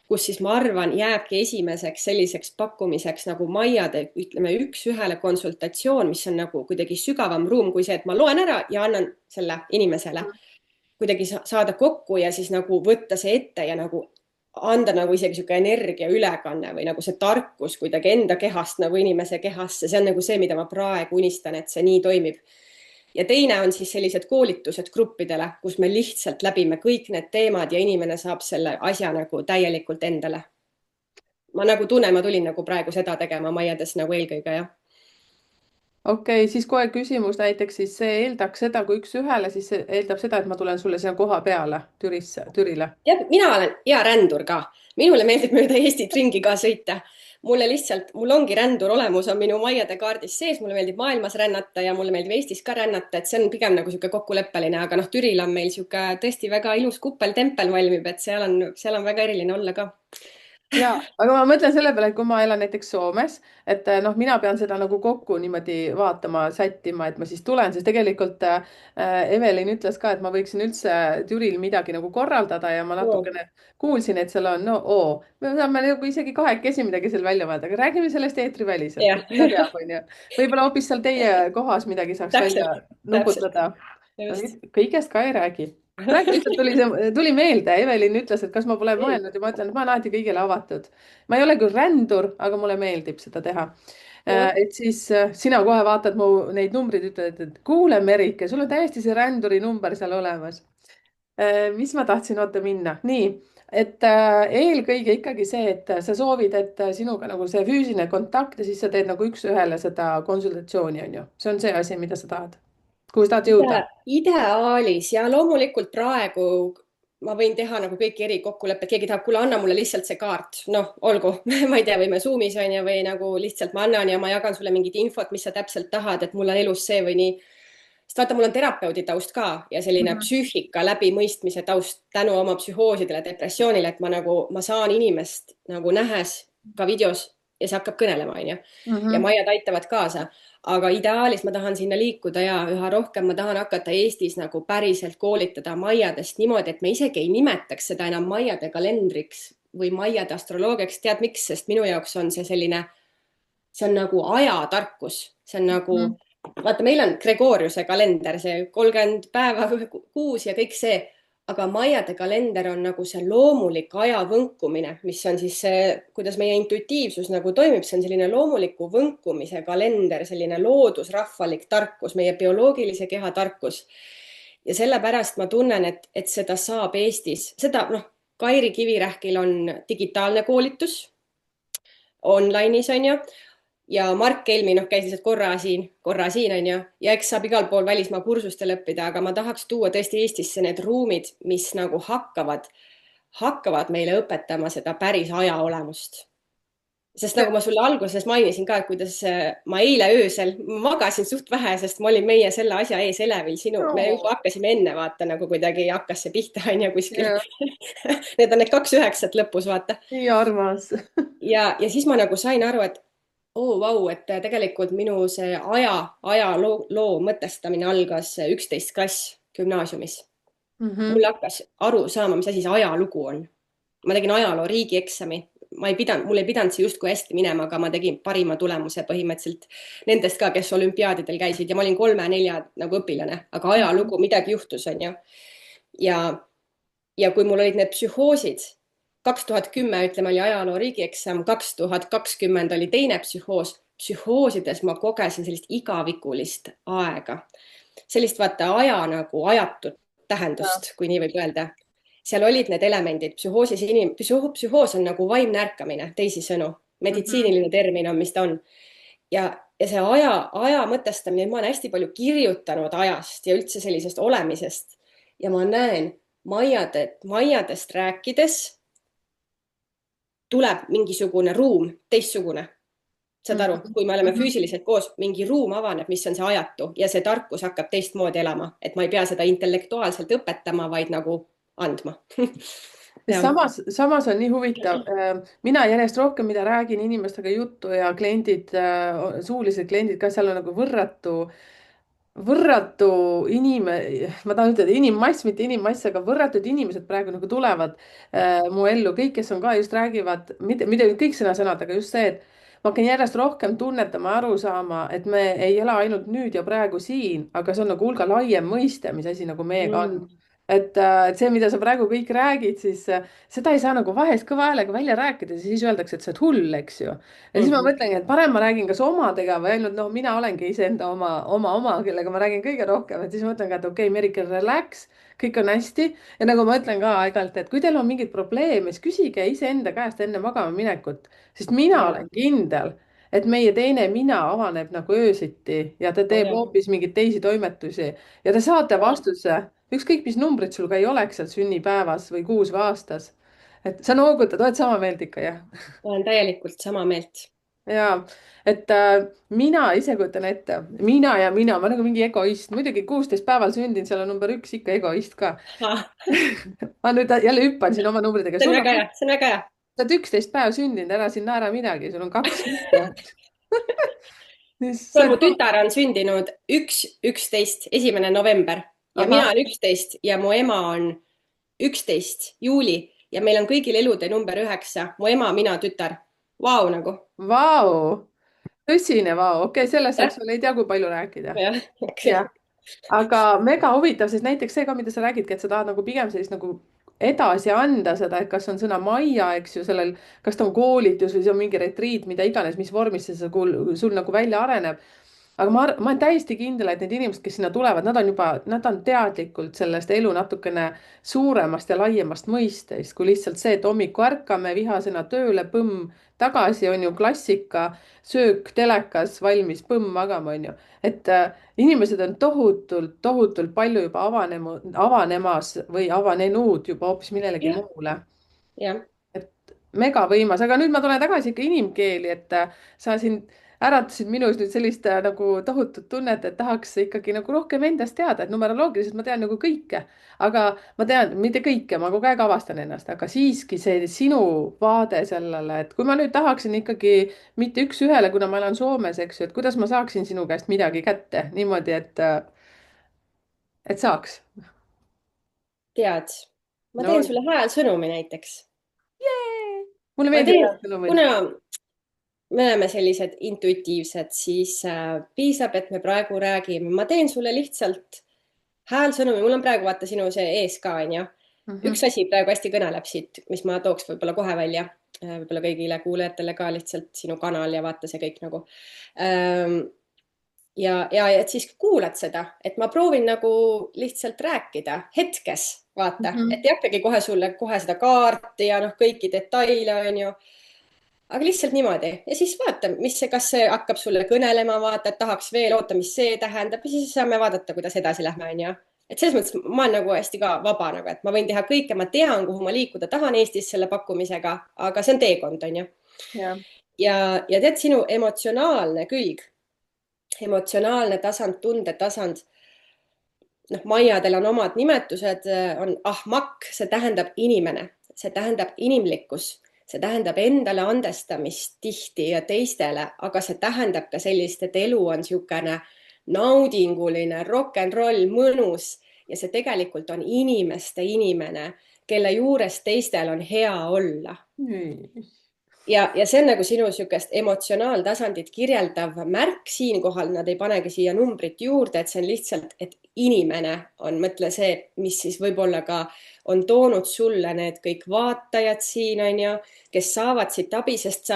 kus siis ma arvan, jääbki esimeseks selliseks pakkumiseks nagu maiade, ütleme üks-ühele konsultatsioon, mis on nagu kuidagi sügavam ruum kui see, et ma loen ära ja annan selle inimesele kuidagi saada kokku ja siis nagu võtta see ette ja nagu anda nagu isegi sihuke energia ülekanne või nagu see tarkus kuidagi enda kehast nagu inimese kehasse. See on nagu see, mida ma praegu unistan, et see nii toimib. Ja teine on siis sellised koolitused gruppidele, kus me lihtsalt läbime kõik need teemad ja inimene saab selle asja nagu täielikult endale. Ma nagu tunnen, ma tulin nagu praegu seda tegema maiades nagu eelkõige, jah. Okei, siis kohe küsimus näiteks, siis see eeldaks seda, kui üks-ühele, siis see eeldab seda, et ma tulen sulle sinna koha peale Türile. Ja, mina olen hea rändur ka. Minule meeldib mööda Eestit ringi ka sõita. Mul ongi rändur olemus, on minu maiade kaardis sees, mulle meeldib maailmas rännata ja mulle meeldib Eestis ka rännata, et see on pigem nagu sihuke kokkuleppeline, aga Türil on meil sihuke tõesti väga ilus kuppeltempel valmib, et seal on väga eriline olla ka. ja, aga ma mõtlen selle peale, et kui ma elan näiteks Soomes, et noh, mina pean seda nagu kokku niimoodi vaatama, sättima, et ma siis tulen, sest tegelikult Evelin ütles ka, et ma võiksin üldse Türil midagi nagu korraldada ja ma Mm. natukene kuulsin, et seal on, no oo, me saame nagu isegi kahekesi midagi seal välja mõelda, aga räägime sellest eetriväliselt, jah, kes seda teab, onju. võib-olla hoopis seal teie kohas midagi saaks välja täpselt, täpselt, nuputada. just. kõigest ka ei räägi. praegu lihtsalt tuli meelde, Evelin ütles, et kas ma pole Mm. mõelnud ja ma ütlen, et ma olen alati kõigile avatud. ma ei ole küll rändur, aga mulle meeldib seda teha. Mm. et siis sina kohe vaatad mu neid numbreid, ütled, et kuule, Merike, sul on täiesti see ränduri number seal olemas. mis ma tahtsin oota minna, nii, et eelkõige ikkagi see, et sa soovid, et sinuga nagu see füüsiline kontakt ja siis sa teed nagu üks-ühele seda konsultatsiooni, on ju. see on see asi, mida sa tahad, kuhu sa tahad jõuda. Ideaalis ja loomulikult praegu ma võin teha nagu kõiki erikokkuleppeid, keegi tahab, kuule, anna mulle lihtsalt see kaart, noh, olgu, ma ei tea, võime Zoomis on ju, või nagu lihtsalt ma annan ja ma jagan sulle mingit infot, mis sa täpselt tahad, et mul on elus see või nii. sest vaata, mul on terapeudi taust ka ja selline Mhm. psüühika läbimõistmise taust tänu oma psühhoosidele, depressioonile, et ma nagu, ma saan inimest nagu nähes ka videos ja see hakkab kõnelema, onju. ja Mhm. majad aitavad kaasa, aga ideaalis ma tahan sinna liikuda ja üha rohkem ma tahan hakata Eestis nagu päriselt koolitada maiadest niimoodi, et me isegi ei nimetaks seda enam maiade kalendriks või maiade astroloogiaks. tead miks? Sest minu jaoks on see selline, see on nagu ajatarkus, see on nagu, Mhm. vaata, meil on Gregoriuse kalender, see 30 päeva kuus ja kõik see, aga maiade kalender on nagu see loomulik aja võnkumine, mis on siis see, kuidas meie intuitiivsus nagu toimib, see on selline loomuliku võnkumise kalender, selline loodusrahvalik tarkus, meie bioloogilise keha tarkus. ja sellepärast ma tunnen, et seda saab Eestis, seda noh, Kairi Kivirähkil on digitaalne koolitus online'is on ju, ja Mark Helmi, noh, käis lihtsalt korra siin on ju, ja eks saab igal pool välismaa kursustel õppida, aga ma tahaks tuua tõesti Eestisse need ruumid, mis nagu hakkavad meile õpetama seda päris aja olemust. sest nagu ma sulle alguses mainisin ka, et kuidas ma eile öösel magasin suht vähe, sest ma olin meie selle asja ees elevil me juba Oo, hakkasime enne vaata nagu kuidagi hakkas see pihta on ju kuskil. ja, Need on need 2.9 lõpus vaata. nii armas. ja siis ma nagu sain aru, et oo vau, et tegelikult minu see ajaloo mõtestamine algas 11 klass gümnaasiumis. mul Mhm. hakkas aru saama, mis asi see ajalugu on. ma tegin ajaloo riigieksami, mul ei pidanud see justkui hästi minema, aga ma tegin parima tulemuse põhimõtteliselt nendest ka, kes olümpiaadidel käisid ja ma olin 3-4 nagu õpilane, aga ajalugu, midagi juhtus, on ju. ja, ja kui mul olid need psühhoosid, 2010, ütleme, oli ajaloo riigieksam, 2020 oli teine psühhoos. psühhoosides ma kogesin sellist igavikulist aega, sellist vaata aja nagu ajatut tähendust, kui nii võib öelda. seal olid need elemendid, psühhoos on nagu vaimne ärkamine, teisisõnu, Mhm. meditsiiniline termin on, mis ta on. ja see aja mõtestamine, ma olen hästi palju kirjutanud ajast ja üldse sellisest olemisest ja ma näen maiadest rääkides tuleb mingisugune ruum, teistsugune. saad aru, Mhm. kui me oleme Mhm. füüsiliselt koos, mingi ruum avaneb, mis on see ajatu ja see tarkus hakkab teistmoodi elama, et ma ei pea seda intellektuaalselt õpetama, vaid nagu andma. jah. samas on nii huvitav. mina järjest rohkem, mida räägin inimestega juttu ja kliendid, suulised kliendid ka, seal on nagu võrratu ma tahan ütelda inimmass, mitte inimmass, aga võrratud inimesed praegu nagu tulevad mu ellu, kõik, kes on ka just räägivad, mitte kõik sõna-sõnad, aga just see, et ma hakkan järjest rohkem tunnetama, aru saama, et me ei ela ainult nüüd ja praegu siin, aga see on nagu hulga laiem mõiste, mis asi nagu meiega on. Mm. et see, mida sa praegu kõik räägid, siis seda ei saa nagu vahest kõva häälega välja rääkida, siis öeldakse, et sa oled hull, eks ju. Ja siis ma Mhm. mõtlengi, et parem ma räägin kas omadega või ainult noh, mina olengi iseenda oma, kellega ma räägin kõige rohkem, et siis ma mõtlen ka, et okei, Merike, relax, kõik on hästi. Ja nagu ma ütlen ka aeg-ajalt, et kui teil on mingeid probleeme, siis küsige iseenda käest enne magama minekut, sest mina ja, olen kindel, et meie teine mina avaneb nagu öösiti ja ta oh teeb jah, hoopis mingeid teisi toimetusi ja te saate vastuse, ükskõik mis numbrid sul ka ei oleks seal sünnipäevas või kuus või aastas. et sa noogutad, oled sama meelt ikka, jah? olen täielikult sama meelt. ja, et mina ise kujutan ette, mina, ma nagu mingi egoist, muidugi 16 päeval sündinud, seal on number 1 ikka egoist ka. Ah, ma nüüd jälle hüppan siin oma numbritega, see on sul väga on, hea, see on väga hea. sa oled 11 päeva sündinud, ära siin naera midagi, sul on 2 tükki. kuule, sa mu oled. tütar on sündinud 1.11, 1. november ja mina ahah, olen 11 ja mu ema on 11. juuli ja meil on kõigil elude number 9. mu ema, mina, tütar. Vau nagu. vau, tõsine vau, okei okay,, sellest jah, saaks veel ei tea kui palju rääkida. jah, jah, okei. aga mega huvitav, sest näiteks see ka, mida sa räägidki, et sa tahad nagu pigem sellist nagu edasi anda seda, et kas on sõna Maia, eks ju, sellel, kas ta on koolitus või see on mingi retriit, mida iganes, mis vormis see sul nagu välja areneb. aga ma olen täiesti kindel, et need inimesed, kes sinna tulevad, nad on teadlikult sellest elu natukene suuremast ja laiemast mõistest, kui lihtsalt see, et hommikul ärkame vihasena tööle, põmm, tagasi on ju klassika, söök telekas, valmis, põmm magama, on ju. et inimesed on tohutult, tohutult palju juba avanemas või avanenud juba hoopis millelegi jah, muule. jah, et megavõimas, aga nüüd ma tulen tagasi ikka inimkeeli, et sa siin äratasid minus nüüd sellist nagu tohutut tunnet, et tahaks ikkagi nagu rohkem endast teada, et numeroloogiliselt ma tean nagu kõike, aga ma tean, mitte kõike, ma kogu aeg avastan ennast, aga siiski see sinu vaade sellele, et kui ma nüüd tahaksin ikkagi mitte üks-ühele, kuna ma elan Soomes, eks ju, et kuidas ma saaksin sinu käest midagi kätte niimoodi, et saaks. tead. Ma no teen sulle häälsõnumi näiteks. mulle ma meeldib teen, hääl sõnumid. kuna me oleme sellised intuitiivsed, siis piisab, et me praegu räägime. ma teen sulle lihtsalt häälsõnumi, mul on praegu vaata sinu see ees ka onju. Mhm. üks asi praegu hästi kõneleb siit, mis ma tooks võib-olla kohe välja, võib-olla kõigile kuulajatele ka lihtsalt sinu kanal ja vaata see kõik nagu. ja et siis kuulad seda, et ma proovin nagu lihtsalt rääkida hetkes, vaata, Mhm. et ei hakkagi kohe sulle kohe seda kaarti ja noh, kõiki detaile onju, aga lihtsalt niimoodi ja siis vaata, mis see, kas see hakkab sulle kõnelema, vaata, et tahaks veel, oota, mis see tähendab ja siis saame vaadata, kuidas edasi lähme, onju. et selles mõttes ma olen nagu hästi ka vaba nagu, et ma võin teha kõike, ma tean, kuhu ma liikuda tahan Eestis selle pakkumisega, aga see on teekond, onju. jah. ja tead, sinu emotsionaalne külg, emotsionaalne tasand, tundetasand, noh, maiadel on omad nimetused, on ahmak, see tähendab inimene, see tähendab inimlikkus, see tähendab endale andestamist tihti ja teistele, aga see tähendab ka sellist, et elu on niisugune naudinguline, rock n roll, mõnus ja see tegelikult on inimeste inimene, kelle juures teistel on hea olla Nii. ja see on nagu sinu niisugust emotsionaaltasandit kirjeldav märk siinkohal, nad ei panegi siia numbrit juurde, et see on lihtsalt, et inimene on, mõtle see, mis siis võib-olla ka on toonud sulle need kõik vaatajad siin on ju, kes saavad siit abi, sest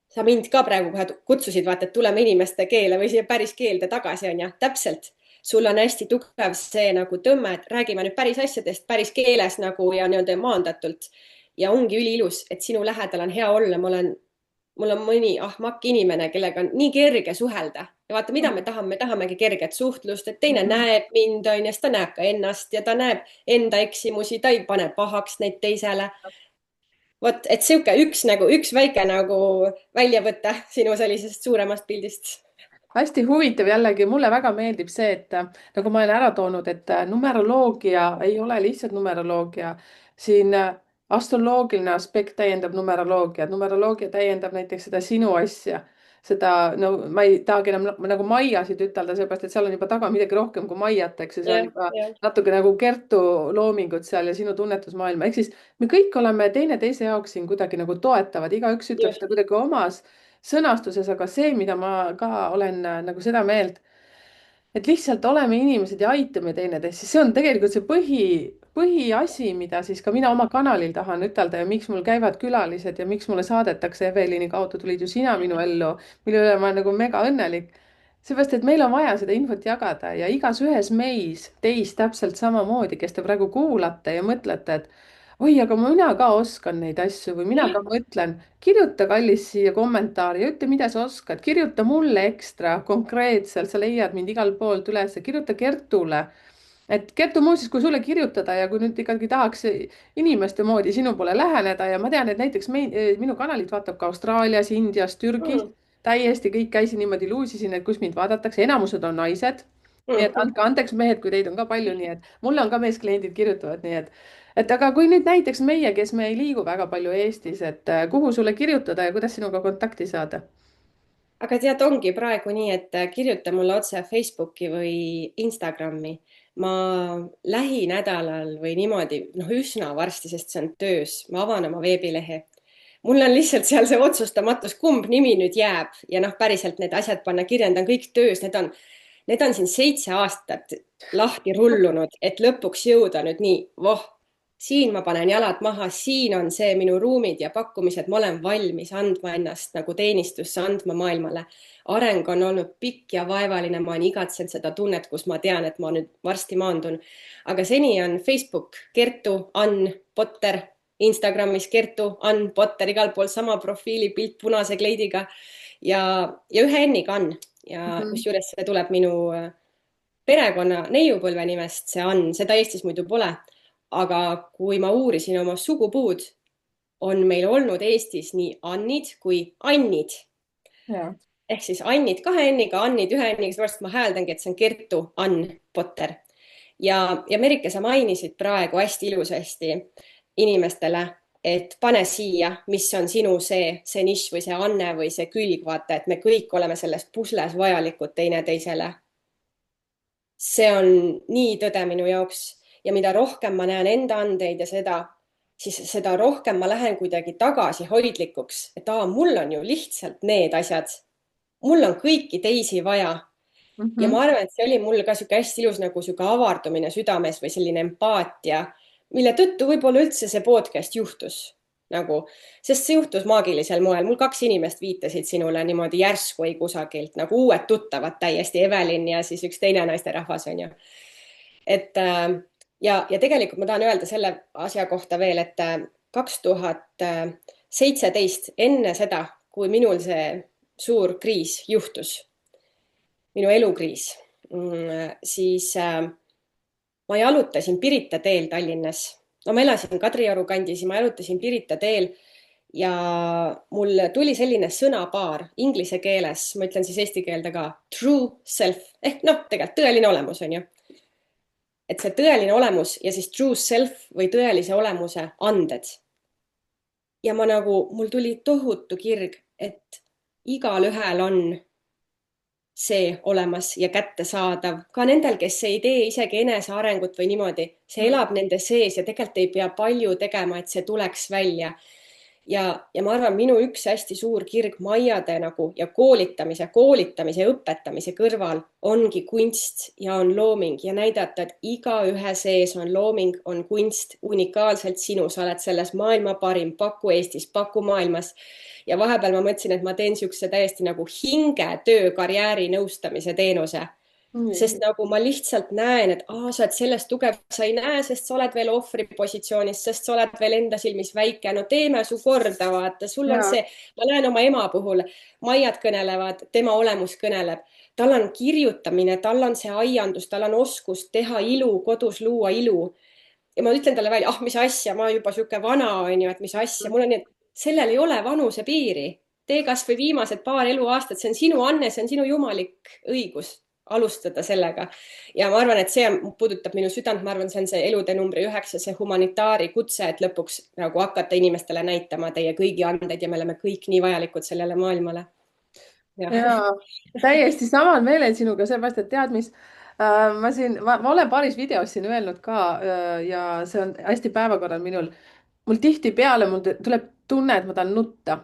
sa mind ka praegu kohe kutsusid, vaata, et tuleme inimeste keele või siia päris keelde tagasi on ju, täpselt. sul on hästi tugev see nagu tõmme, et räägime nüüd päris asjadest päris keeles nagu ja nii-öelda maandatult ja ongi üliilus, et sinu lähedal on hea olla, mul on mõni ahmak inimene, kellega on nii kerge suhelda ja vaata, mida me tahamegi kerget suhtlust, et teine Mhm. näeb mind, onju, siis ta näeb ka ennast ja ta näeb enda eksimusi, ta ei pane pahaks neid teisele. vot, et sihuke üks väike nagu väljavõte sinu sellisest suuremast pildist. hästi huvitav jällegi, mulle väga meeldib see, et nagu ma olen ära toonud, et numeroloogia ei ole lihtsalt numeroloogia. siin astroloogiline aspekt täiendab numeroloogiat, numeroloogia täiendab näiteks seda sinu asja, seda, no ma ei tahagi enam nagu maiasid ütelda, sellepärast et seal on juba taga midagi rohkem kui maiat, eks ju, see on jah, juba jah, natuke nagu Kertu loomingut seal ja sinu tunnetusmaailma, ehk siis me kõik oleme teineteise jaoks siin kuidagi nagu toetavad, igaüks ütleb just. seda kuidagi omas sõnastuses, aga see, mida ma ka olen nagu seda meelt, et lihtsalt oleme inimesed ja aitame teineteist, siis see on tegelikult see põhiasi, mida siis ka mina oma kanalil tahan ütelda ja miks mul käivad külalised ja miks mulle saadetakse, Eveliini kaudu tulid ju sina minu ellu, mille üle ma olen nagu mega õnnelik. seepärast, et meil on vaja seda infot jagada ja igas ühes meis, teis täpselt samamoodi, kes te praegu kuulate ja mõtlete, et oi, aga mina ka oskan neid asju või mina ka mõtlen, kirjuta kallis siia kommentaari ja ütle, mida sa oskad, kirjuta mulle ekstra konkreetselt, sa leiad mind igalt poolt üles, kirjuta Kertule. et Kertu, muuseas, kui sulle kirjutada ja kui nüüd ikkagi tahaks inimeste moodi sinu poole läheneda ja ma tean, et näiteks minu kanalit vaatab ka Austraalias, Indias, Türgis, Mm, täiesti kõik käisin niimoodi luusisin, et kus mind vaadatakse, enamused on naised. nii et mm, andke andeks, mehed, kui teid on ka palju, nii et mulle on ka meeskliendid kirjutavad, nii et et aga kui nüüd näiteks meie, kes me ei liigu väga palju Eestis, et kuhu sulle kirjutada ja kuidas sinuga kontakti saada? aga tead, ongi praegu nii, et kirjuta mulle otse Facebooki või Instagrami. Ma lähinädalal või niimoodi, noh, üsna varsti, sest see on töös, ma avan oma veebilehe. Mul on lihtsalt seal see otsustamatus, kumb nimi nüüd jääb ja noh, päriselt need asjad panna kirja, need on kõik töös, need on siin 7 aastat lahti rullunud, et lõpuks jõuda nüüd nii, voh, siin ma panen jalad maha, siin on see minu ruumid ja pakkumised, ma olen valmis andma ennast nagu teenistusse, andma maailmale. areng on olnud pikk ja vaevaline, ma olen igatsenud seda tunnet, kus ma tean, et ma nüüd varsti maandun. aga seni on Facebook Kertu Ann Potter, Instagramis Kertu Ann Potter, igal pool sama profiilipilt punase kleidiga ja ühe N-iga Ann ja Mhm. kusjuures see tuleb minu perekonna neiupõlve nimest, see Ann, seda Eestis muidu pole. aga kui ma uurisin oma sugupuud, on meil olnud Eestis nii Annid kui Annid. Ja. Ehk siis Annid 2 N-iga, Annid 1 N-iga, sellepärast ma hääldangi, et see on Kertu Ann Potter. ja Merike, sa mainisid praegu hästi ilusasti inimestele, et pane siia, mis on sinu see nišš või see anne või see külg, vaata, et me kõik oleme selles pusles vajalikud teineteisele. See on nii tõde minu jaoks ja mida rohkem ma näen enda andeid ja siis seda rohkem ma lähen kuidagi tagasihoidlikuks, et mul on ju lihtsalt need asjad. mul on kõiki teisi vaja. ja Mhm. ma arvan, et see oli mul ka sihuke hästi ilus nagu sihuke avardumine südames või selline empaatia, mille tõttu võib-olla üldse see podcast juhtus nagu, sest see juhtus maagilisel moel. mul 2 inimest viitasid sinule niimoodi järsku ei kusagilt nagu uued tuttavad täiesti, Evelin ja siis üks teine naisterahvas on ju. et ja tegelikult ma tahan öelda selle asja kohta veel, et 2017 enne seda, kui minul see suur kriis juhtus, minu elukriis, siis ma jalutasin Pirita teel Tallinnas. no ma elasin Kadrioru kandis ja ma jalutasin Pirita teel ja mul tuli selline sõnapaar inglise keeles, ma ütlen siis eesti keelde ka, true self ehk noh, tegelikult tõeline olemus on ju. et see tõeline olemus ja siis true self või tõelise olemuse anded. ja ma nagu, mul tuli tohutu kirg, et igalühel on see olemas ja kättesaadav ka nendel, kes ei tee isegi enesearengut või niimoodi, see elab nende sees ja tegelikult ei pea palju tegema, et see tuleks välja. ja ma arvan, minu üks hästi suur kirg Maiade nagu ja koolitamise ja õpetamise kõrval ongi kunst ja on looming ja näidata, et igaühe sees on looming, on kunst unikaalselt sinu, sa oled selles maailma parim, paku Eestis, paku maailmas. ja vahepeal ma mõtlesin, et ma teen niisuguse täiesti nagu hingetöö karjääri nõustamise teenuse. sest nagu ma lihtsalt näen, et sa oled selles tugev, sa ei näe, sest sa oled veel ohvri positsioonis, sest sa oled veel enda silmis väike, no teeme su korda, vaata, sul on Ja. see, ma näen oma ema puhul, Maiad kõnelevad, tema olemus kõneleb, tal on kirjutamine, tal on see aiandus, tal on oskus teha ilu, kodus luua ilu. ja ma ütlen talle välja, mis asja, ma juba sihuke vana on ju, et mis asja, mul on nii, et sellel ei ole vanusepiiri. tee kasvõi viimased paar eluaastat, see on sinu anne, see on sinu jumalik õigus alustada sellega. ja ma arvan, et see puudutab minu südant, ma arvan, see on see elude number 9, see humanitaari kutse, et lõpuks nagu hakata inimestele näitama teie kõigi andeid ja me oleme kõik nii vajalikud sellele maailmale. Ja täiesti samal meelel sinuga, seepärast et tead, mis ma olen paaris videos siin öelnud ka ja see on hästi päevakorral mul tihtipeale tuleb tunne, et ma tahan nutta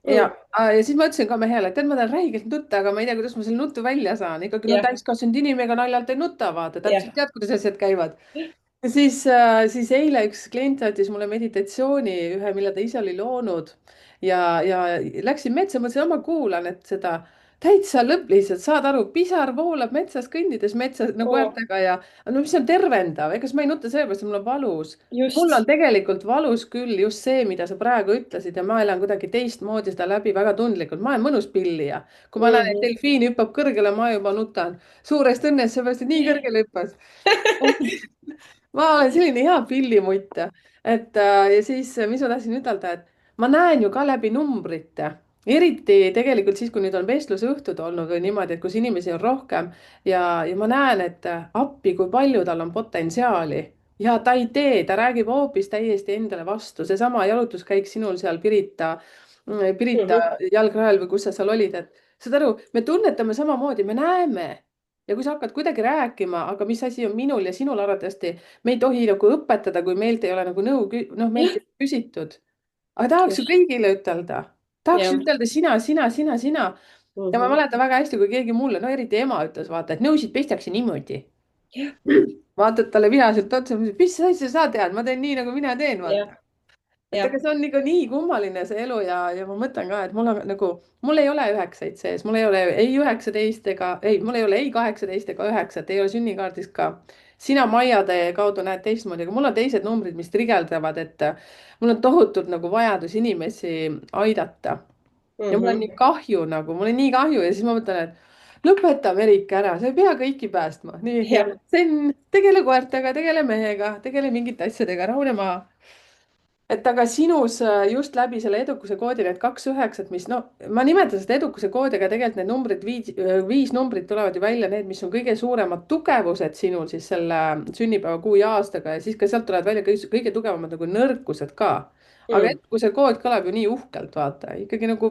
ja, Mm, ja siis ma ütlesin ka mehele, et tead, ma tahan räigelt nutta, aga ma ei tea, kuidas ma selle nutu välja saan, ikkagi no jah, täiskasvanud inimega naljalt ei nuta, vaata, täpselt jah. tead, kuidas asjad käivad. Ja siis eile üks klient saatis mulle meditatsiooni ühe, mille ta ise oli loonud ja läksin metsa, mõtlesin, ma kuulan, et seda täitsa lihtsalt saad aru, pisar voolab metsas kõndides metsa nagu Oo, koertega ja no mis on tervendav, ega ma ei nuta sellepärast, et mul on valus. mul on just. tegelikult valus küll just see, mida sa praegu ütlesid ja ma elan kuidagi teistmoodi seda läbi väga tundlikult, ma olen mõnus pillija. kui ma näen, et Mhm. delfiin hüppab kõrgele, ma juba nutan suurest õnnest, seepärast et nii kõrgele hüppas. ma olen selline hea pillimutt, et ja siis, mis ma tahtsin ütelda, et ma näen ju ka läbi numbrite, eriti tegelikult siis, kui nüüd on vestlusõhtud olnud või niimoodi, et kus inimesi on rohkem ja ma näen, et appi, kui palju tal on potentsiaali ja ta ei tee, ta räägib hoopis täiesti endale vastu, seesama jalutuskäik sinul seal Pirita Mhm. jalgrajal või kus sa seal olid, et saad aru, me tunnetame samamoodi, me näeme. ja kui sa hakkad kuidagi rääkima, aga mis asi on minul ja sinul arvatavasti, me ei tohi nagu õpetada, kui meilt ei ole nagu noh, meilt jah, ei ole küsitud. aga tahaks ju just, kõigile ütelda, tahaks jah. ju ütelda sina, sina, sina, sina. ja ma Mhm. mäletan väga hästi, kui keegi mulle, no eriti ema ütles, vaata, et nõusid pestakse niimoodi. jah, vaatad talle vihaselt otsa, mis asja sa tead, ma teen nii, nagu mina teen, jah, vaata. et jah. ega see on nagu nii kummaline see elu ja ma mõtlen ka, et mul on nagu, mul ei ole üheksaid sees, mul ei ole ei 19 ega ei, mul ei ole ei 18 ega 9, ei ole sünnikaardis ka. sina Maiade kaudu näed teistmoodi, aga mul on teised numbrid, mis trigeldavad, et mul on tohutult nagu vajadus inimesi aidata. ja mul on Mhm. nii kahju nagu, mul on nii kahju ja siis ma mõtlen, et lõpeta Merike ära, sa ei pea kõiki päästma. nii, hea jah. Sten, tegele koertega, tegele mehega, tegele mingite asjadega, rahune maha. et aga sinus just läbi selle edukuse koodi need 2 9, mis no ma nimetan seda edukuse koodi, aga tegelikult need numbrid, viis numbrit tulevad ju välja, need, mis on kõige suuremad tugevused sinul siis selle sünnipäeva kuu ja aastaga ja siis ka sealt tulevad välja kõige tugevamad nagu nõrkused ka. aga Mm. edukuse kood kõlab ju nii uhkelt, vaata ikkagi nagu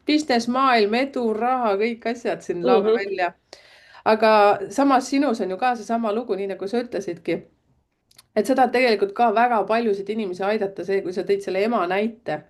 business, maailm, edu, raha, kõik asjad siin laovad Mhm. välja. aga samas sinus on ju ka seesama lugu, nii nagu sa ütlesidki, et sa tahad tegelikult ka väga paljusid inimesi aidata, see, kui sa tõid selle ema näite.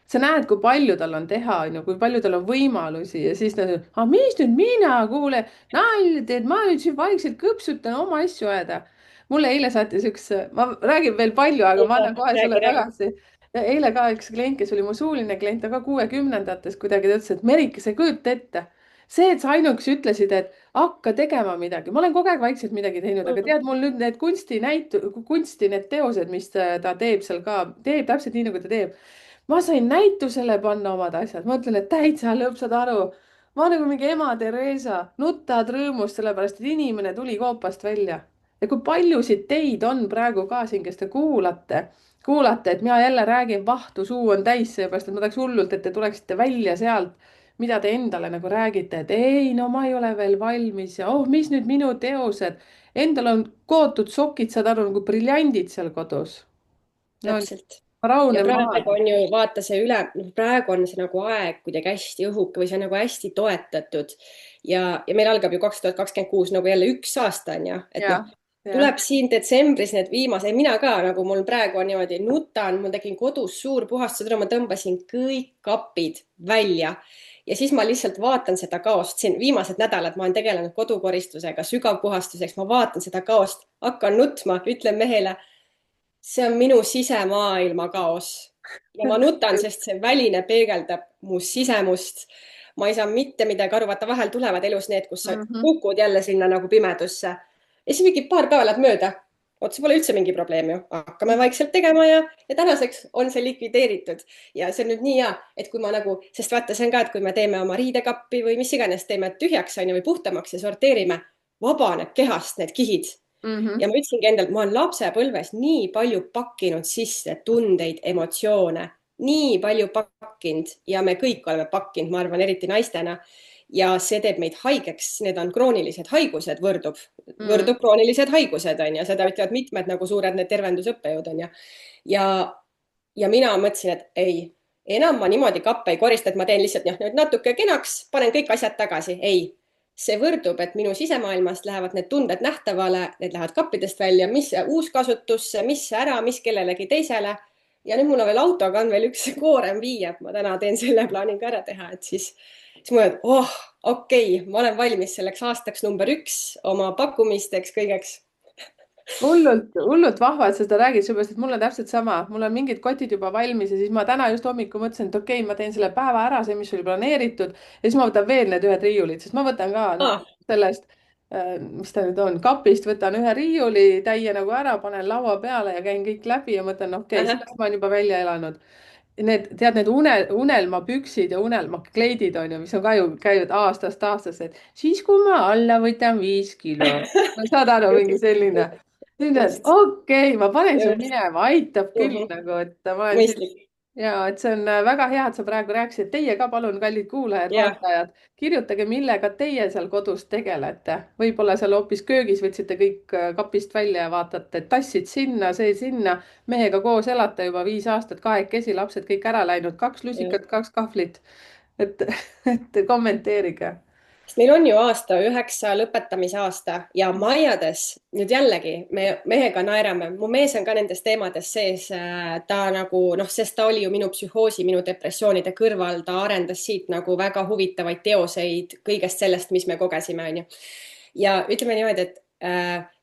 sa näed, kui palju tal on teha, on ju, kui palju tal on võimalusi ja siis ta ütleb, aga mis nüüd mina, kuule, nalja teed, ma nüüd siin vaikselt kõpsutan oma asju ajada. mulle eile saatis üks, ma räägin veel palju, aga ma Ja, annan kohe räägi, sulle räägi. tagasi. ja eile ka üks klient, kes oli mu suuline klient, aga 60-ndates kuidagi, ta ütles, et Merike, sa ei kujuta ette. see, et sa ainuüksi ütlesid, et hakka tegema midagi, ma olen kogu aeg vaikselt midagi teinud, aga Mhm. tead, mul nüüd need kunsti need teosed, mis ta teeb seal ka, teeb täpselt nii, nagu ta teeb. ma sain näitusele panna omad asjad, ma ütlen, et täitsa lõpp, saad aru. ma nagu mingi ema Theresa, nutad rõõmust, sellepärast et inimene tuli koopast välja. ja kui paljusid teid on praegu ka siin, kes te kuulate, et mina jälle räägin vahtu, suu on täis, seepärast et ma tahaks hullult, et te tuleksite välja sealt, mida te endale nagu räägite, et ei, no ma ei ole veel valmis ja oh, mis nüüd minu teosed. Endal on kootud sokid, saad aru, nagu briljandid seal kodus. no Täpselt. ja rahune maha. praegu on ju, vaata see üle, noh, praegu on see nagu aeg kuidagi hästi õhuke või see on nagu hästi toetatud. ja meil algab ju 2026 nagu jälle 1 aasta on ju, et noh, jah, jah. tuleb siin detsembris need viimased, mina ka nagu mul praegu on niimoodi, nutan, ma tegin kodus suur puhastus, ma tõmbasin kõik kapid välja ja siis ma lihtsalt vaatan seda kaost, siin viimased nädalad ma olen tegelenud kodukoristusega, sügavpuhastuseks, ma vaatan seda kaost, hakkan nutma, ütlen mehele see on minu sisemaailma kaos ja ma nutan, sest see väline peegeldab mu sisemust. ma ei saa mitte midagi aru, vaata vahel tulevad elus need, kus sa Mhm. kukud jälle sinna nagu pimedusse ja siis mingi paar päeva läheb mööda. vot see pole üldse mingi probleem ju, hakkame vaikselt tegema ja tänaseks on see likvideeritud ja see on nüüd nii hea, et kui ma nagu, sest vaata, see on ka, et kui me teeme oma riidekappi või mis iganes, teeme tühjaks on ju või puhtamaks ja sorteerime, vabaneb kehast need kihid Mhm. ja ma ütlesingi endale, ma olen lapsepõlves nii palju pakkinud sisse tundeid, emotsioone, nii palju pakkinud ja me kõik oleme pakkinud, ma arvan, eriti naistena. ja see teeb meid haigeks, need on kroonilised haigused, võrdub Mhm. kroonilised haigused on ju, seda ütlevad mitmed nagu suured need tervendusõppejõud on ju. ja, ja mina mõtlesin, et ei, enam ma niimoodi kappe ei korista, et ma teen lihtsalt nüüd natuke kenaks, panen kõik asjad tagasi. ei, see võrdub, et minu sisemaailmast lähevad need tunded nähtavale, need lähevad kappidest välja, mis uuskasutusse, mis ära, mis kellelegi teisele. ja nüüd mul on veel autoga on veel üks koorem viia, et ma täna teen selle plaanin ka ära teha, et siis ma olen, oh, okei, ma olen valmis selleks aastaks number 1 oma pakkumisteks, kõigeks. hullult vahva, et sa seda räägid, sellepärast et mul on täpselt sama, mul on mingid kotid juba valmis ja siis ma täna just hommikul mõtlesin, et okei, ma teen selle päeva ära, see, mis oli planeeritud ja siis ma võtan veel need ühed riiulid, sest ma võtan ka nagu Ah, sellest, mis ta nüüd on, kapist võtan ühe riiulitäie nagu ära, panen laua peale ja käin kõik läbi ja mõtlen, okei, sellest ma olen juba välja elanud. Need, tead, need unelmapüksid ja unelmakleidid on ju, mis on ka ju, käivad aastast aastasse, et siis, kui ma alla võtan 5 kilo. saad aru, mingi selline. nüüd, et just, okei, ma panen selle just. minema, aitab küll Mhm. nagu, et ma olen siin Mõistlik. ja et see on väga hea, et sa praegu rääkisid. Teie ka palun, kallid jah, kuulajad-vaatajad, kirjutage, millega teie seal kodus tegelete. võib-olla seal hoopis köögis võtsite kõik kapist välja ja vaatate, et tassid sinna, see sinna. mehega koos elate juba 5 aastat kahekesi, lapsed kõik ära läinud, 2 lusikat, 2 kahvlit. et, et kommenteerige. sest meil on ju aasta 9 lõpetamise aasta ja maiades nüüd jällegi me mehega naerame, mu mees on ka nendes teemades sees. ta nagu noh, sest ta oli ju minu psühhoosi, minu depressioonide kõrval, ta arendas siit nagu väga huvitavaid teoseid kõigest sellest, mis me kogesime, onju. ja ütleme niimoodi, et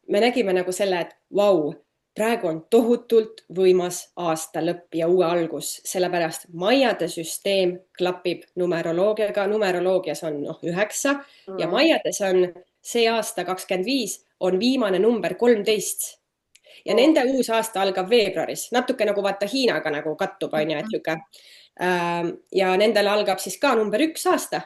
me nägime nagu selle, et vau, praegu on tohutult võimas aasta lõpp ja uue algus, sellepärast maiade süsteem klapib numeroloogiaga. Numeroloogias on 9 ja maiades on see aasta 25 on viimane number 13 ja nende uus aasta algab veebruaris, natuke nagu vaata Hiinaga nagu kattub, onju, et sihuke. ja nendel algab siis ka number 1 aasta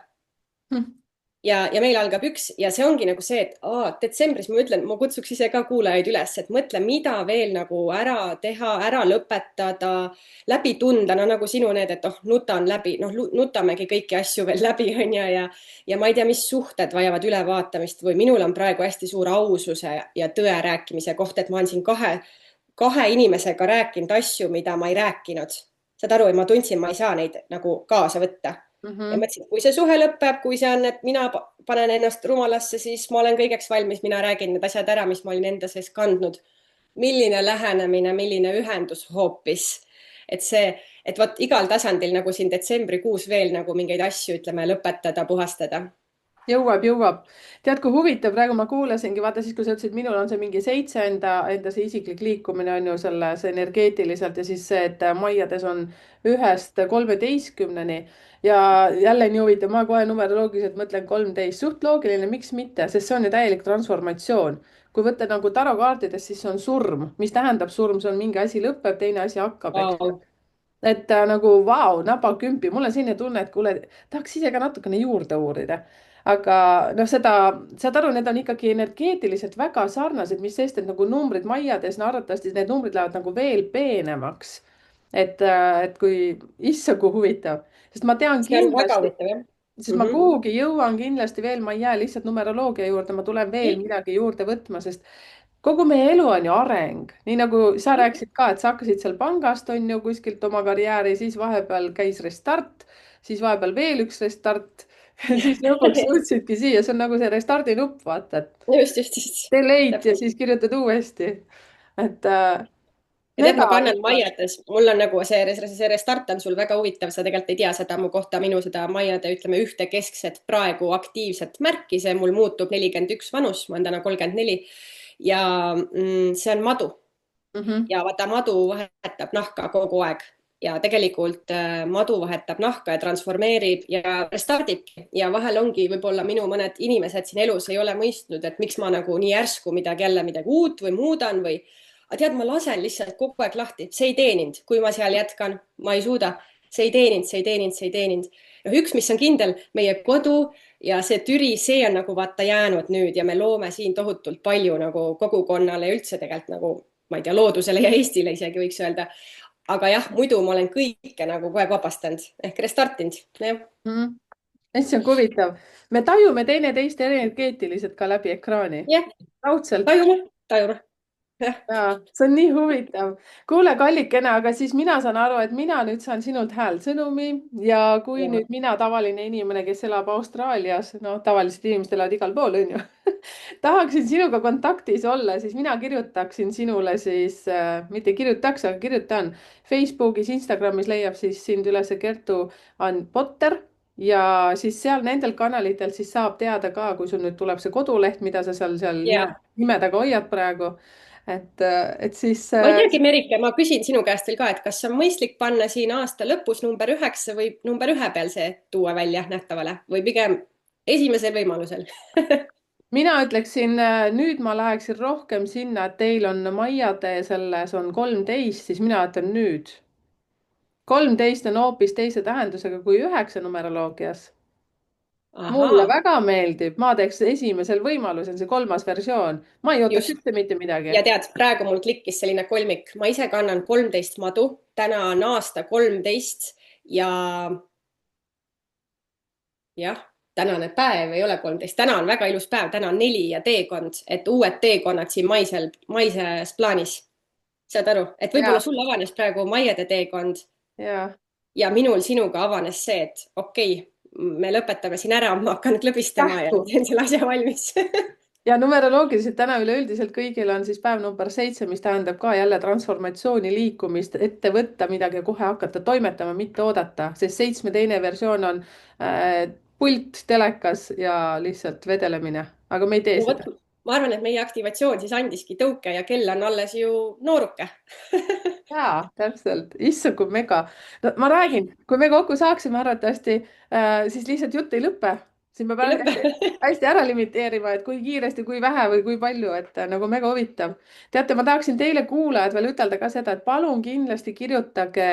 ja meil algab 1 ja see ongi nagu see, et detsembris ma ütlen, ma kutsuks ise ka kuulajaid üles, et mõtle, mida veel nagu ära teha, ära lõpetada, läbi tunda, no nagu sinu need, et nutan läbi, nutamegi kõiki asju veel läbi, onju, ja ma ei tea, mis suhted vajavad ülevaatamist või minul on praegu hästi suur aususe ja tõe rääkimise koht, et ma olen siin kahe inimesega rääkinud asju, mida ma ei rääkinud. saad aru, et ma tundsin, ma ei saa neid nagu kaasa võtta. Ja mõtlesin, et kui see suhe lõpeb, kui see on, et mina panen ennast rumalasse, siis ma olen kõigeks valmis, mina räägin need asjad ära, mis ma olin enda sees kandnud. Milline lähenemine, milline ühendus hoopis. Et see, et vot igal tasandil nagu siin detsembrikuus veel nagu mingeid asju, ütleme, lõpetada, puhastada. jõuab. tead, kui huvitav, praegu ma kuulasingi, vaata siis, kui sa ütlesid, minul on see mingi 7 enda see isiklik liikumine on ju selles energeetiliselt ja siis see, et maiades on 1-13 ja jälle nii huvitav, ma kohe numeroloogiliselt mõtlen 13, suht loogiline, miks mitte, sest see on ju täielik transformatsioon. kui võtta nagu tarokaartidest, siis see on surm, mis tähendab surm, see on mingi asi lõpeb, teine asi hakkab, eks ju. Wow. et nagu vau, napakümpi, mul on selline tunne, et kuule, tahaks ise ka natukene juurde uurida. aga noh, seda, saad aru, need on ikkagi energeetiliselt väga sarnased, mis sest, et nagu numbrid maiades, no arvatavasti need numbrid lähevad nagu veel peenemaks. et kui, issand, kui huvitav, sest ma tean See on väga kindlasti, huvitav, jah. sest ma kuhugi jõuan kindlasti veel, ma ei jää lihtsalt numeroloogia juurde, ma tulen veel midagi juurde võtma, sest kogu meie elu on ju areng, nii nagu sa rääkisid ka, et sa hakkasid seal pangast, on ju, kuskilt oma karjääri, siis vahepeal käis restart, siis vahepeal veel üks restart siis lõpuks jõudsidki siia, see on nagu see restardi nupp, vaata, et just. delete ja siis kirjutad uuesti. et Ja tead, ma mega kannan huvitav. maiades, mul on nagu see restart on sul väga huvitav, sa tegelikult ei tea seda mu kohta, minu seda maiade, ütleme, ühte keskset praegu aktiivset märki, see mul muutub 41 vanus, ma olen täna 34 ja see on madu. Ja vaata, madu vahetab nahka kogu aeg ja tegelikult madu vahetab nahka ja transformeerib ja restardibki ja vahel ongi võib-olla minu mõned inimesed siin elus ei ole mõistnud, et miks ma nagu nii järsku jälle midagi uut või muudan või aga tead, ma lasen lihtsalt kogu aeg lahti, see ei teeninud, kui ma seal jätkan, ma ei suuda, see ei teeninud. noh, üks, mis on kindel, meie kodu ja see Türi, see on nagu vaata jäänud nüüd ja me loome siin tohutult palju nagu kogukonnale ja üldse tegelikult nagu, ma ei tea, loodusele ja Eestile isegi võiks öelda. aga jah, muidu ma olen kõike nagu kogu aeg vabastanud ehk restartinud, jah. Hästi huvitav, me tajume teineteist energeetiliselt ka läbi ekraani, jah, raudselt. tajume, jah. Jaa, see on nii huvitav. kuule, kallikene, aga siis mina saan aru, et mina nüüd saan sinult häälsõnumi ja kui Ja. nüüd mina, tavaline inimene, kes elab Austraalias, no tavalised inimesed elavad igal pool, onju, tahaksin sinuga kontaktis olla, siis mina kirjutaksin sinule siis mitte kirjutaks, aga kirjutan Facebookis, Instagramis leiab siis sind üles Kertu Ann Potter ja siis seal nendel kanalitel siis saab teada ka, kui sul nüüd tuleb see koduleht, mida sa seal Ja. nime taga hoiad praegu et siis ma ei teagi, Merike, ma küsin sinu käest veel ka, et kas on mõistlik panna siin aasta lõpus number 9 või number 1 peal see tuua välja nähtavale või pigem esimesel võimalusel mina ütleksin, nüüd ma läheksin rohkem sinna, et teil on maiade selles on 13, siis mina ütlen nüüd. 13 on hoopis teise tähendusega kui 9 numeroloogias. mulle Ahaa, väga meeldib, ma teeks esimesel võimalusel see 3. versioon, ma ei ootaks just. üldse mitte midagi. Ja tead, praegu mul klikkis selline kolmik, ma ise kannan 13 madu, täna on aasta 13 ja jah, tänane päev ei ole 13, täna on väga ilus päev, täna on 4 ja teekond, et uued teekonnad siin maises plaanis. saad aru, et võib-olla ja, sul avanes praegu maiede teekond ja, ja minul sinuga avanes see, et okei, me lõpetame siin ära, ma hakkan klõbistama ja kähku. teen selle asja valmis. Ja numeroloogiliselt täna üleüldiselt kõigil on siis päev number 7, mis tähendab ka jälle transformatsiooni, liikumist, ette võtta midagi ja kohe hakata toimetama, mitte oodata, sest 7 teine versioon on pult, telekas ja lihtsalt vedelemine, aga me ei tee no vot, seda. ma arvan, et meie aktivatsioon siis andiski tõuke ja kell on alles ju nooruke. Jaa, täpselt, issand kui mega. No ma räägin, kui me kokku saaksime arvatavasti, siis lihtsalt jutt ei lõpe. siin peab ei hästi, lõpe. hästi ära limiteerima, et kui kiiresti, kui vähe või kui palju, et nagu mega huvitav. teate, ma tahaksin teile kuulajad veel ütelda ka seda, et palun kindlasti kirjutage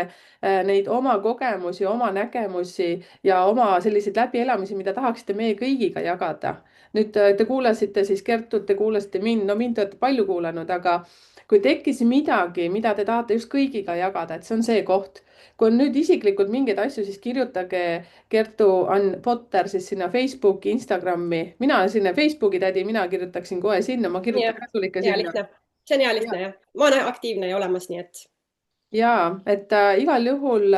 neid oma kogemusi, oma nägemusi ja oma selliseid läbielamisi, mida tahaksite meie kõigiga jagada. nüüd te kuulasite siis Kertut, te kuulasite mind, no mind te olete palju kuulanud, aga kui tekkis midagi, mida te tahate just kõigiga jagada, et see on see koht. kui on nüüd isiklikult mingeid asju, siis kirjutage Kertu Ann Potter siis sinna Facebooki, Instagrami. mina olen sinna Facebooki tädi, mina kirjutaksin kohe sinna, ma jah, kirjutan ka sul ikka hea sinna. lihtne, see on hea ja, lihtne jah, ma olen aktiivne ja olemas, nii et ja et igal juhul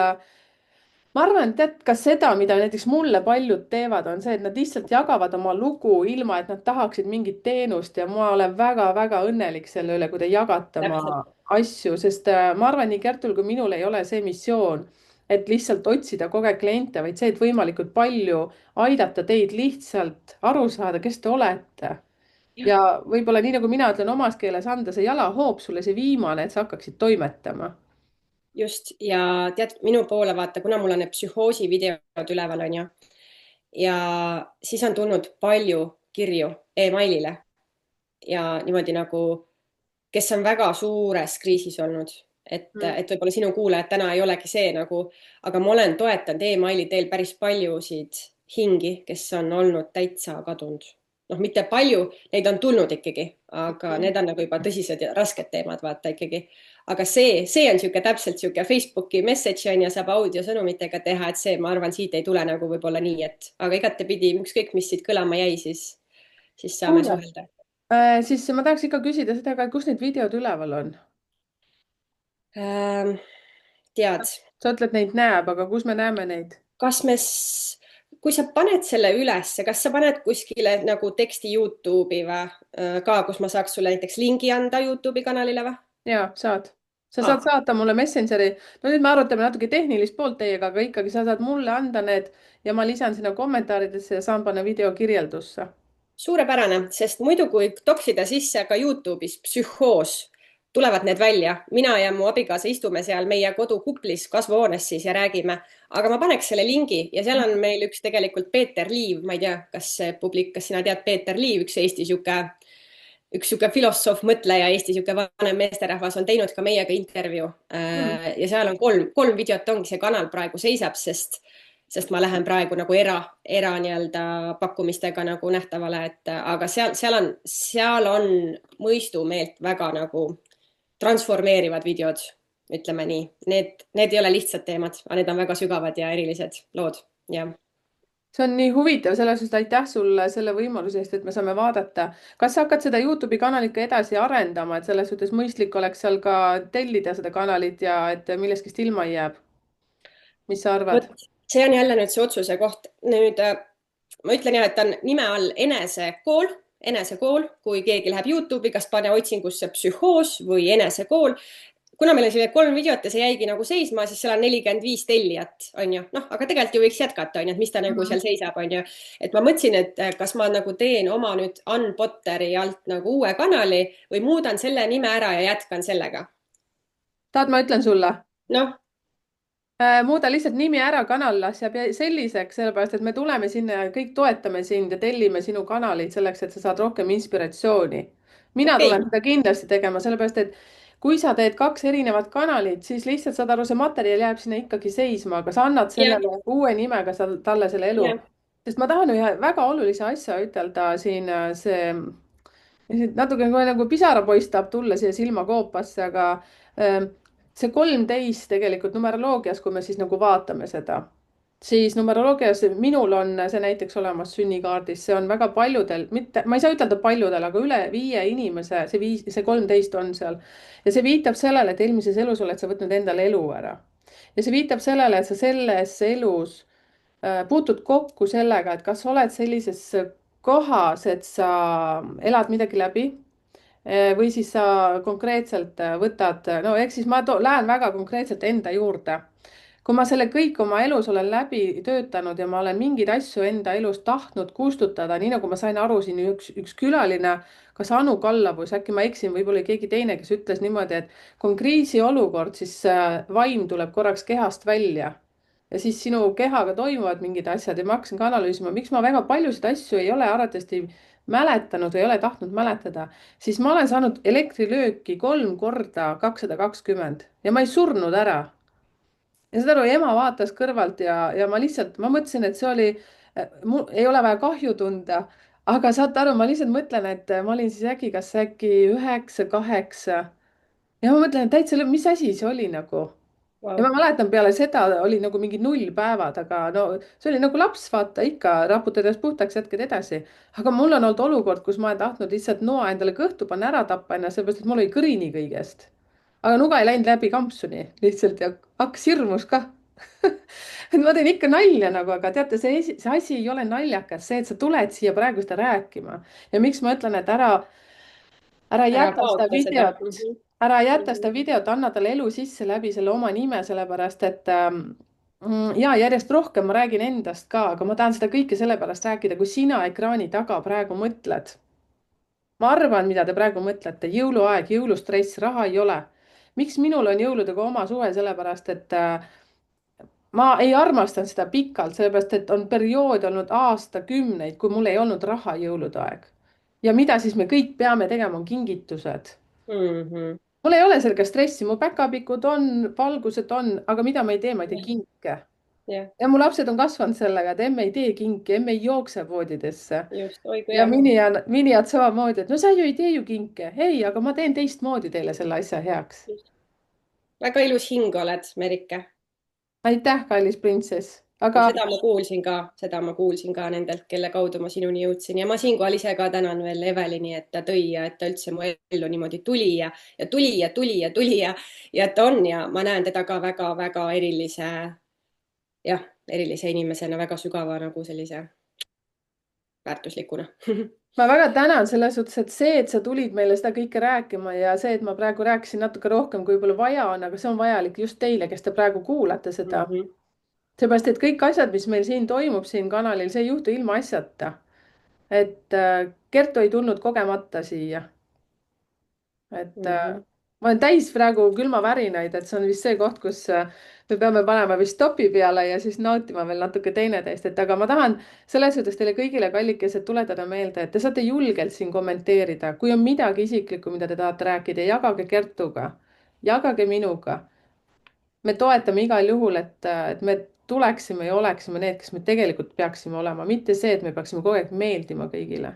ma arvan, tead ka seda, mida näiteks mulle paljud teevad, on see, et nad lihtsalt jagavad oma lugu ilma, et nad tahaksid mingit teenust ja ma olen väga-väga õnnelik selle üle, kui te jagate oma täpselt. asju, sest ma arvan, nii Kertul kui minul ei ole see missioon, et lihtsalt otsida kogu aeg kliente, vaid see, et võimalikult palju aidata teid lihtsalt aru saada, kes te olete. ja võib-olla nii, nagu mina ütlen omas keeles, anda see jalahoop sulle, see viimane, et sa hakkaksid toimetama. just ja tead, minu poole vaata, kuna mul on need psühhoosi videod üleval, onju, ja siis on tulnud palju kirju emailile ja niimoodi nagu, kes on väga suures kriisis olnud, Mm. et võib-olla sinu kuulajad täna ei olegi see nagu, aga ma olen toetanud emaili teel päris paljusid hingi, kes on olnud täitsa kadunud. noh, mitte palju, neid on tulnud ikkagi, aga need on nagu juba tõsised ja rasked teemad, vaata ikkagi. aga see on niisugune täpselt niisugune Facebooki message on ja saab audiosõnumitega teha, et see, ma arvan, siit ei tule nagu võib-olla nii, et aga igatepidi ükskõik, mis siit kõlama jäi, siis saame kuule, suhelda. siis ma tahaks ikka küsida seda ka, et kus need videod üleval on? Ähm, tead, sa ütled, neid näeb, aga kus me näeme neid? kas me, kui sa paned selle ülesse, kas sa paned kuskile nagu teksti Youtube'i või ka, kus ma saaks sulle näiteks lingi anda Youtube'i kanalile või? Ja saad. sa saad Ah, saata mulle Messengeri. no nüüd me arutame natuke tehnilist poolt teiega, aga ikkagi sa saad mulle anda need ja ma lisan sinna kommentaaridesse ja saan panna video kirjeldusse. suurepärane, sest muidu, kui toksida sisse ka Youtube'is psühhoos, tulevad need välja. mina ja mu abikaasa istume seal meie kodukuplis kasvuhoones siis ja räägime, aga ma paneks selle lingi ja seal on meil üks tegelikult Peeter Liiv, ma ei tea, kas publik, kas sina tead Peeter Liiv, üks sihuke filosoof, mõtleja, Eesti sihuke vanem meesterahvas on teinud ka meiega intervjuu Mm. ja seal on kolm videot ongi see kanal praegu seisab, sest ma lähen praegu nagu era nii-öelda pakkumistega nagu nähtavale, et aga seal on mõistumeelt väga nagu transformeerivad videod, ütleme nii. Need ei ole lihtsad teemad, aga need on väga sügavad ja erilised lood ja see on nii huvitav, selles suhtes aitäh sulle selle võimaluse eest, et me saame vaadata. kas sa hakkad seda Youtube'i kanalit ka edasi arendama, et selles suhtes mõistlik oleks seal ka tellida seda kanalit ja et millestki ilma ei jääb? mis sa vot arvad? see on jälle nüüd see otsuse koht. nüüd ma ütlen ja, et ta on nime all enesekool, kui keegi läheb Youtube'i, kas pane otsingusse psühhoos või enesekool. kuna meil on selline 3 videot ja see jäigi nagu seisma, siis seal on 45 tellijat, on ju. noh, aga tegelikult ju võiks jätkata, on ju, et mis ta nagu seal seisab, on ju. et ma mõtlesin, et kas ma nagu teen oma nüüd Ann Potteri alt nagu uue kanali või muudan selle nime ära ja jätkan sellega. tahad, ma ütlen sulle? noh, muuda lihtsalt nimi ära, kanal las jääb selliseks, sellepärast et me tuleme sinna ja kõik toetame sind ja tellime sinu kanalit selleks, et sa saad rohkem inspiratsiooni. mina okei tulen seda kindlasti tegema, sellepärast et kui sa teed 2 erinevat kanalit, siis lihtsalt saad aru, see materjal jääb sinna ikkagi seisma, aga sa annad jah, sellele uue nimega talle selle elu. jah, sest ma tahan ühe väga olulise asja ütelda siin, natuke kohe nagu pisarapoiss tahab tulla siia silmakoopasse, aga see 13 tegelikult numeroloogias, kui me siis nagu vaatame seda, siis numeroloogias minul on see näiteks olemas sünnikaardis, see on väga paljudel, mitte, ma ei saa ütelda paljudel, aga üle 5 inimese see 13 on seal. ja see viitab sellele, et eelmises elus oled sa võtnud endale elu ära. ja see viitab sellele, et sa selles elus puutud kokku sellega, et kas sa oled sellises kohas, et sa elad midagi läbi või siis sa konkreetselt võtad, no ehk siis lähen väga konkreetselt enda juurde. kui ma selle kõik oma elus olen läbi töötanud ja ma olen mingeid asju enda elus tahtnud kustutada, nii nagu ma sain aru, siin üks külaline, kas Anu Kallav või äkki ma eksin, võib-olla keegi teine, kes ütles niimoodi, et kui on kriisiolukord, siis vaim tuleb korraks kehast välja ja siis sinu kehaga toimuvad mingid asjad ja ma hakkasin ka analüüsima, miks ma väga paljusid asju ei ole arvatavasti mäletanud või ei ole tahtnud mäletada, siis ma olen saanud elektrilööki 3 korda 220 ja ma ei surnud ära. ja saad aru, ema vaatas kõrvalt ja ma lihtsalt, ma mõtlesin, et see oli, mul ei ole vaja kahju tunda, aga saate aru, ma lihtsalt mõtlen, et ma olin siis kas äkki 9, 8 ja ma mõtlen, et täitsa, mis asi see oli nagu. ja Wow. ma mäletan, peale seda oli nagu mingi nullpäevad, aga no see oli nagu laps, vaata ikka raputad ennast puhtaks, jätkad edasi. aga mul on olnud olukord, kus ma olen tahtnud lihtsalt noa endale kõhtu panna, ära tappa ennast, sellepärast et mul oli kõrini kõigest. aga nuga ei läinud läbi kampsuni lihtsalt ja hakkas hirmus kah. et ma teen ikka nalja nagu, aga teate, see asi ei ole naljakas, see, et sa tuled siia praegu seda rääkima ja miks ma ütlen, et ära Ära jäta seda kaota seda. videot, ära jäta seda videot, anna talle elu sisse läbi selle oma nime, sellepärast et ja järjest rohkem ma räägin endast ka, aga ma tahan seda kõike sellepärast rääkida, kui sina ekraani taga praegu mõtled. ma arvan, mida te praegu mõtlete, jõuluaeg, jõulustress, raha ei ole. miks minul on jõuludega oma suhe, sellepärast et ma ei armastanud seda pikalt, sellepärast et on periood olnud aastakümneid, kui mul ei olnud raha jõulude aeg. ja mida siis me kõik peame tegema, on kingitused. Mhm. mul ei ole sellega stressi, mu päkapikud on, valgused on, aga mida ma ei tee, ma ei tee kinke. jah, ja mu lapsed on kasvanud sellega, et emme ei tee kinke, emme ei jookse poodidesse. just, oi kui ja hea. miniad samamoodi, et no sa ju ei tee ju kinke. ei, aga ma teen teistmoodi teile selle asja heaks. Väga ilus hing oled, Merike. aitäh, kallis printsess. ja aga seda ma kuulsin ka nendelt, kelle kaudu ma sinuni jõudsin ja ma siinkohal ise ka tänan veel Evelini, et ta tõi ja et ta üldse mu ellu niimoodi tuli ja tuli ja tuli ja tuli ja et ta on ja ma näen teda ka väga-väga erilise, jah, erilise inimesena, väga sügava nagu sellise väärtuslikuna. ma väga tänan selles suhtes, et see, et sa tulid meile seda kõike rääkima ja see, et ma praegu rääkisin natuke rohkem, kui võib-olla vaja on, aga see on vajalik just teile, kes te praegu kuulate seda. Mhm. seepärast, et kõik asjad, mis meil siin toimub, siin kanalil, see ei juhtu ilmaasjata. et Kertu ei tulnud kogemata siia. et Mhm. ma olen täis praegu külmavärinaid, et see on vist see koht, kus me peame panema vist stopi peale ja siis nautima veel natuke teineteist, et aga ma tahan selles suhtes teile kõigile, kallikesed, tuletada meelde, et te saate julgelt siin kommenteerida, kui on midagi isiklikku, mida te tahate rääkida, jagage Kertuga, jagage minuga. me toetame igal juhul, et me tuleksime ja oleksime need, kes me tegelikult peaksime olema, mitte see, et me peaksime kogu aeg meeldima kõigile.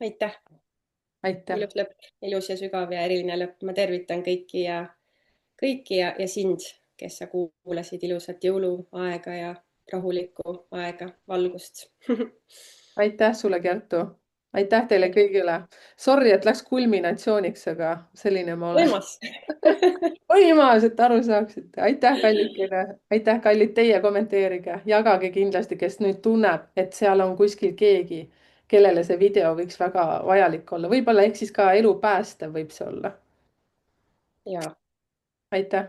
aitäh, aitäh. ilus lõpp, ilus ja sügav ja eriline lõpp. ma tervitan kõiki ja sind, kes sa kuulasid ilusat jõuluaega ja rahulikku aega, valgust. aitäh sulle, Kertu. aitäh teile kõigile. Sorry, et läks kulminatsiooniks, aga selline ma olen. võimas. võimas, et aru saaksite. aitäh, kallikene. aitäh, kallid, teie kommenteerige, jagage kindlasti, kes nüüd tunneb, et seal on kuskil keegi, kellele see video võiks väga vajalik olla, võib-olla ehk siis ka elu päästev võib see olla. ja aitäh.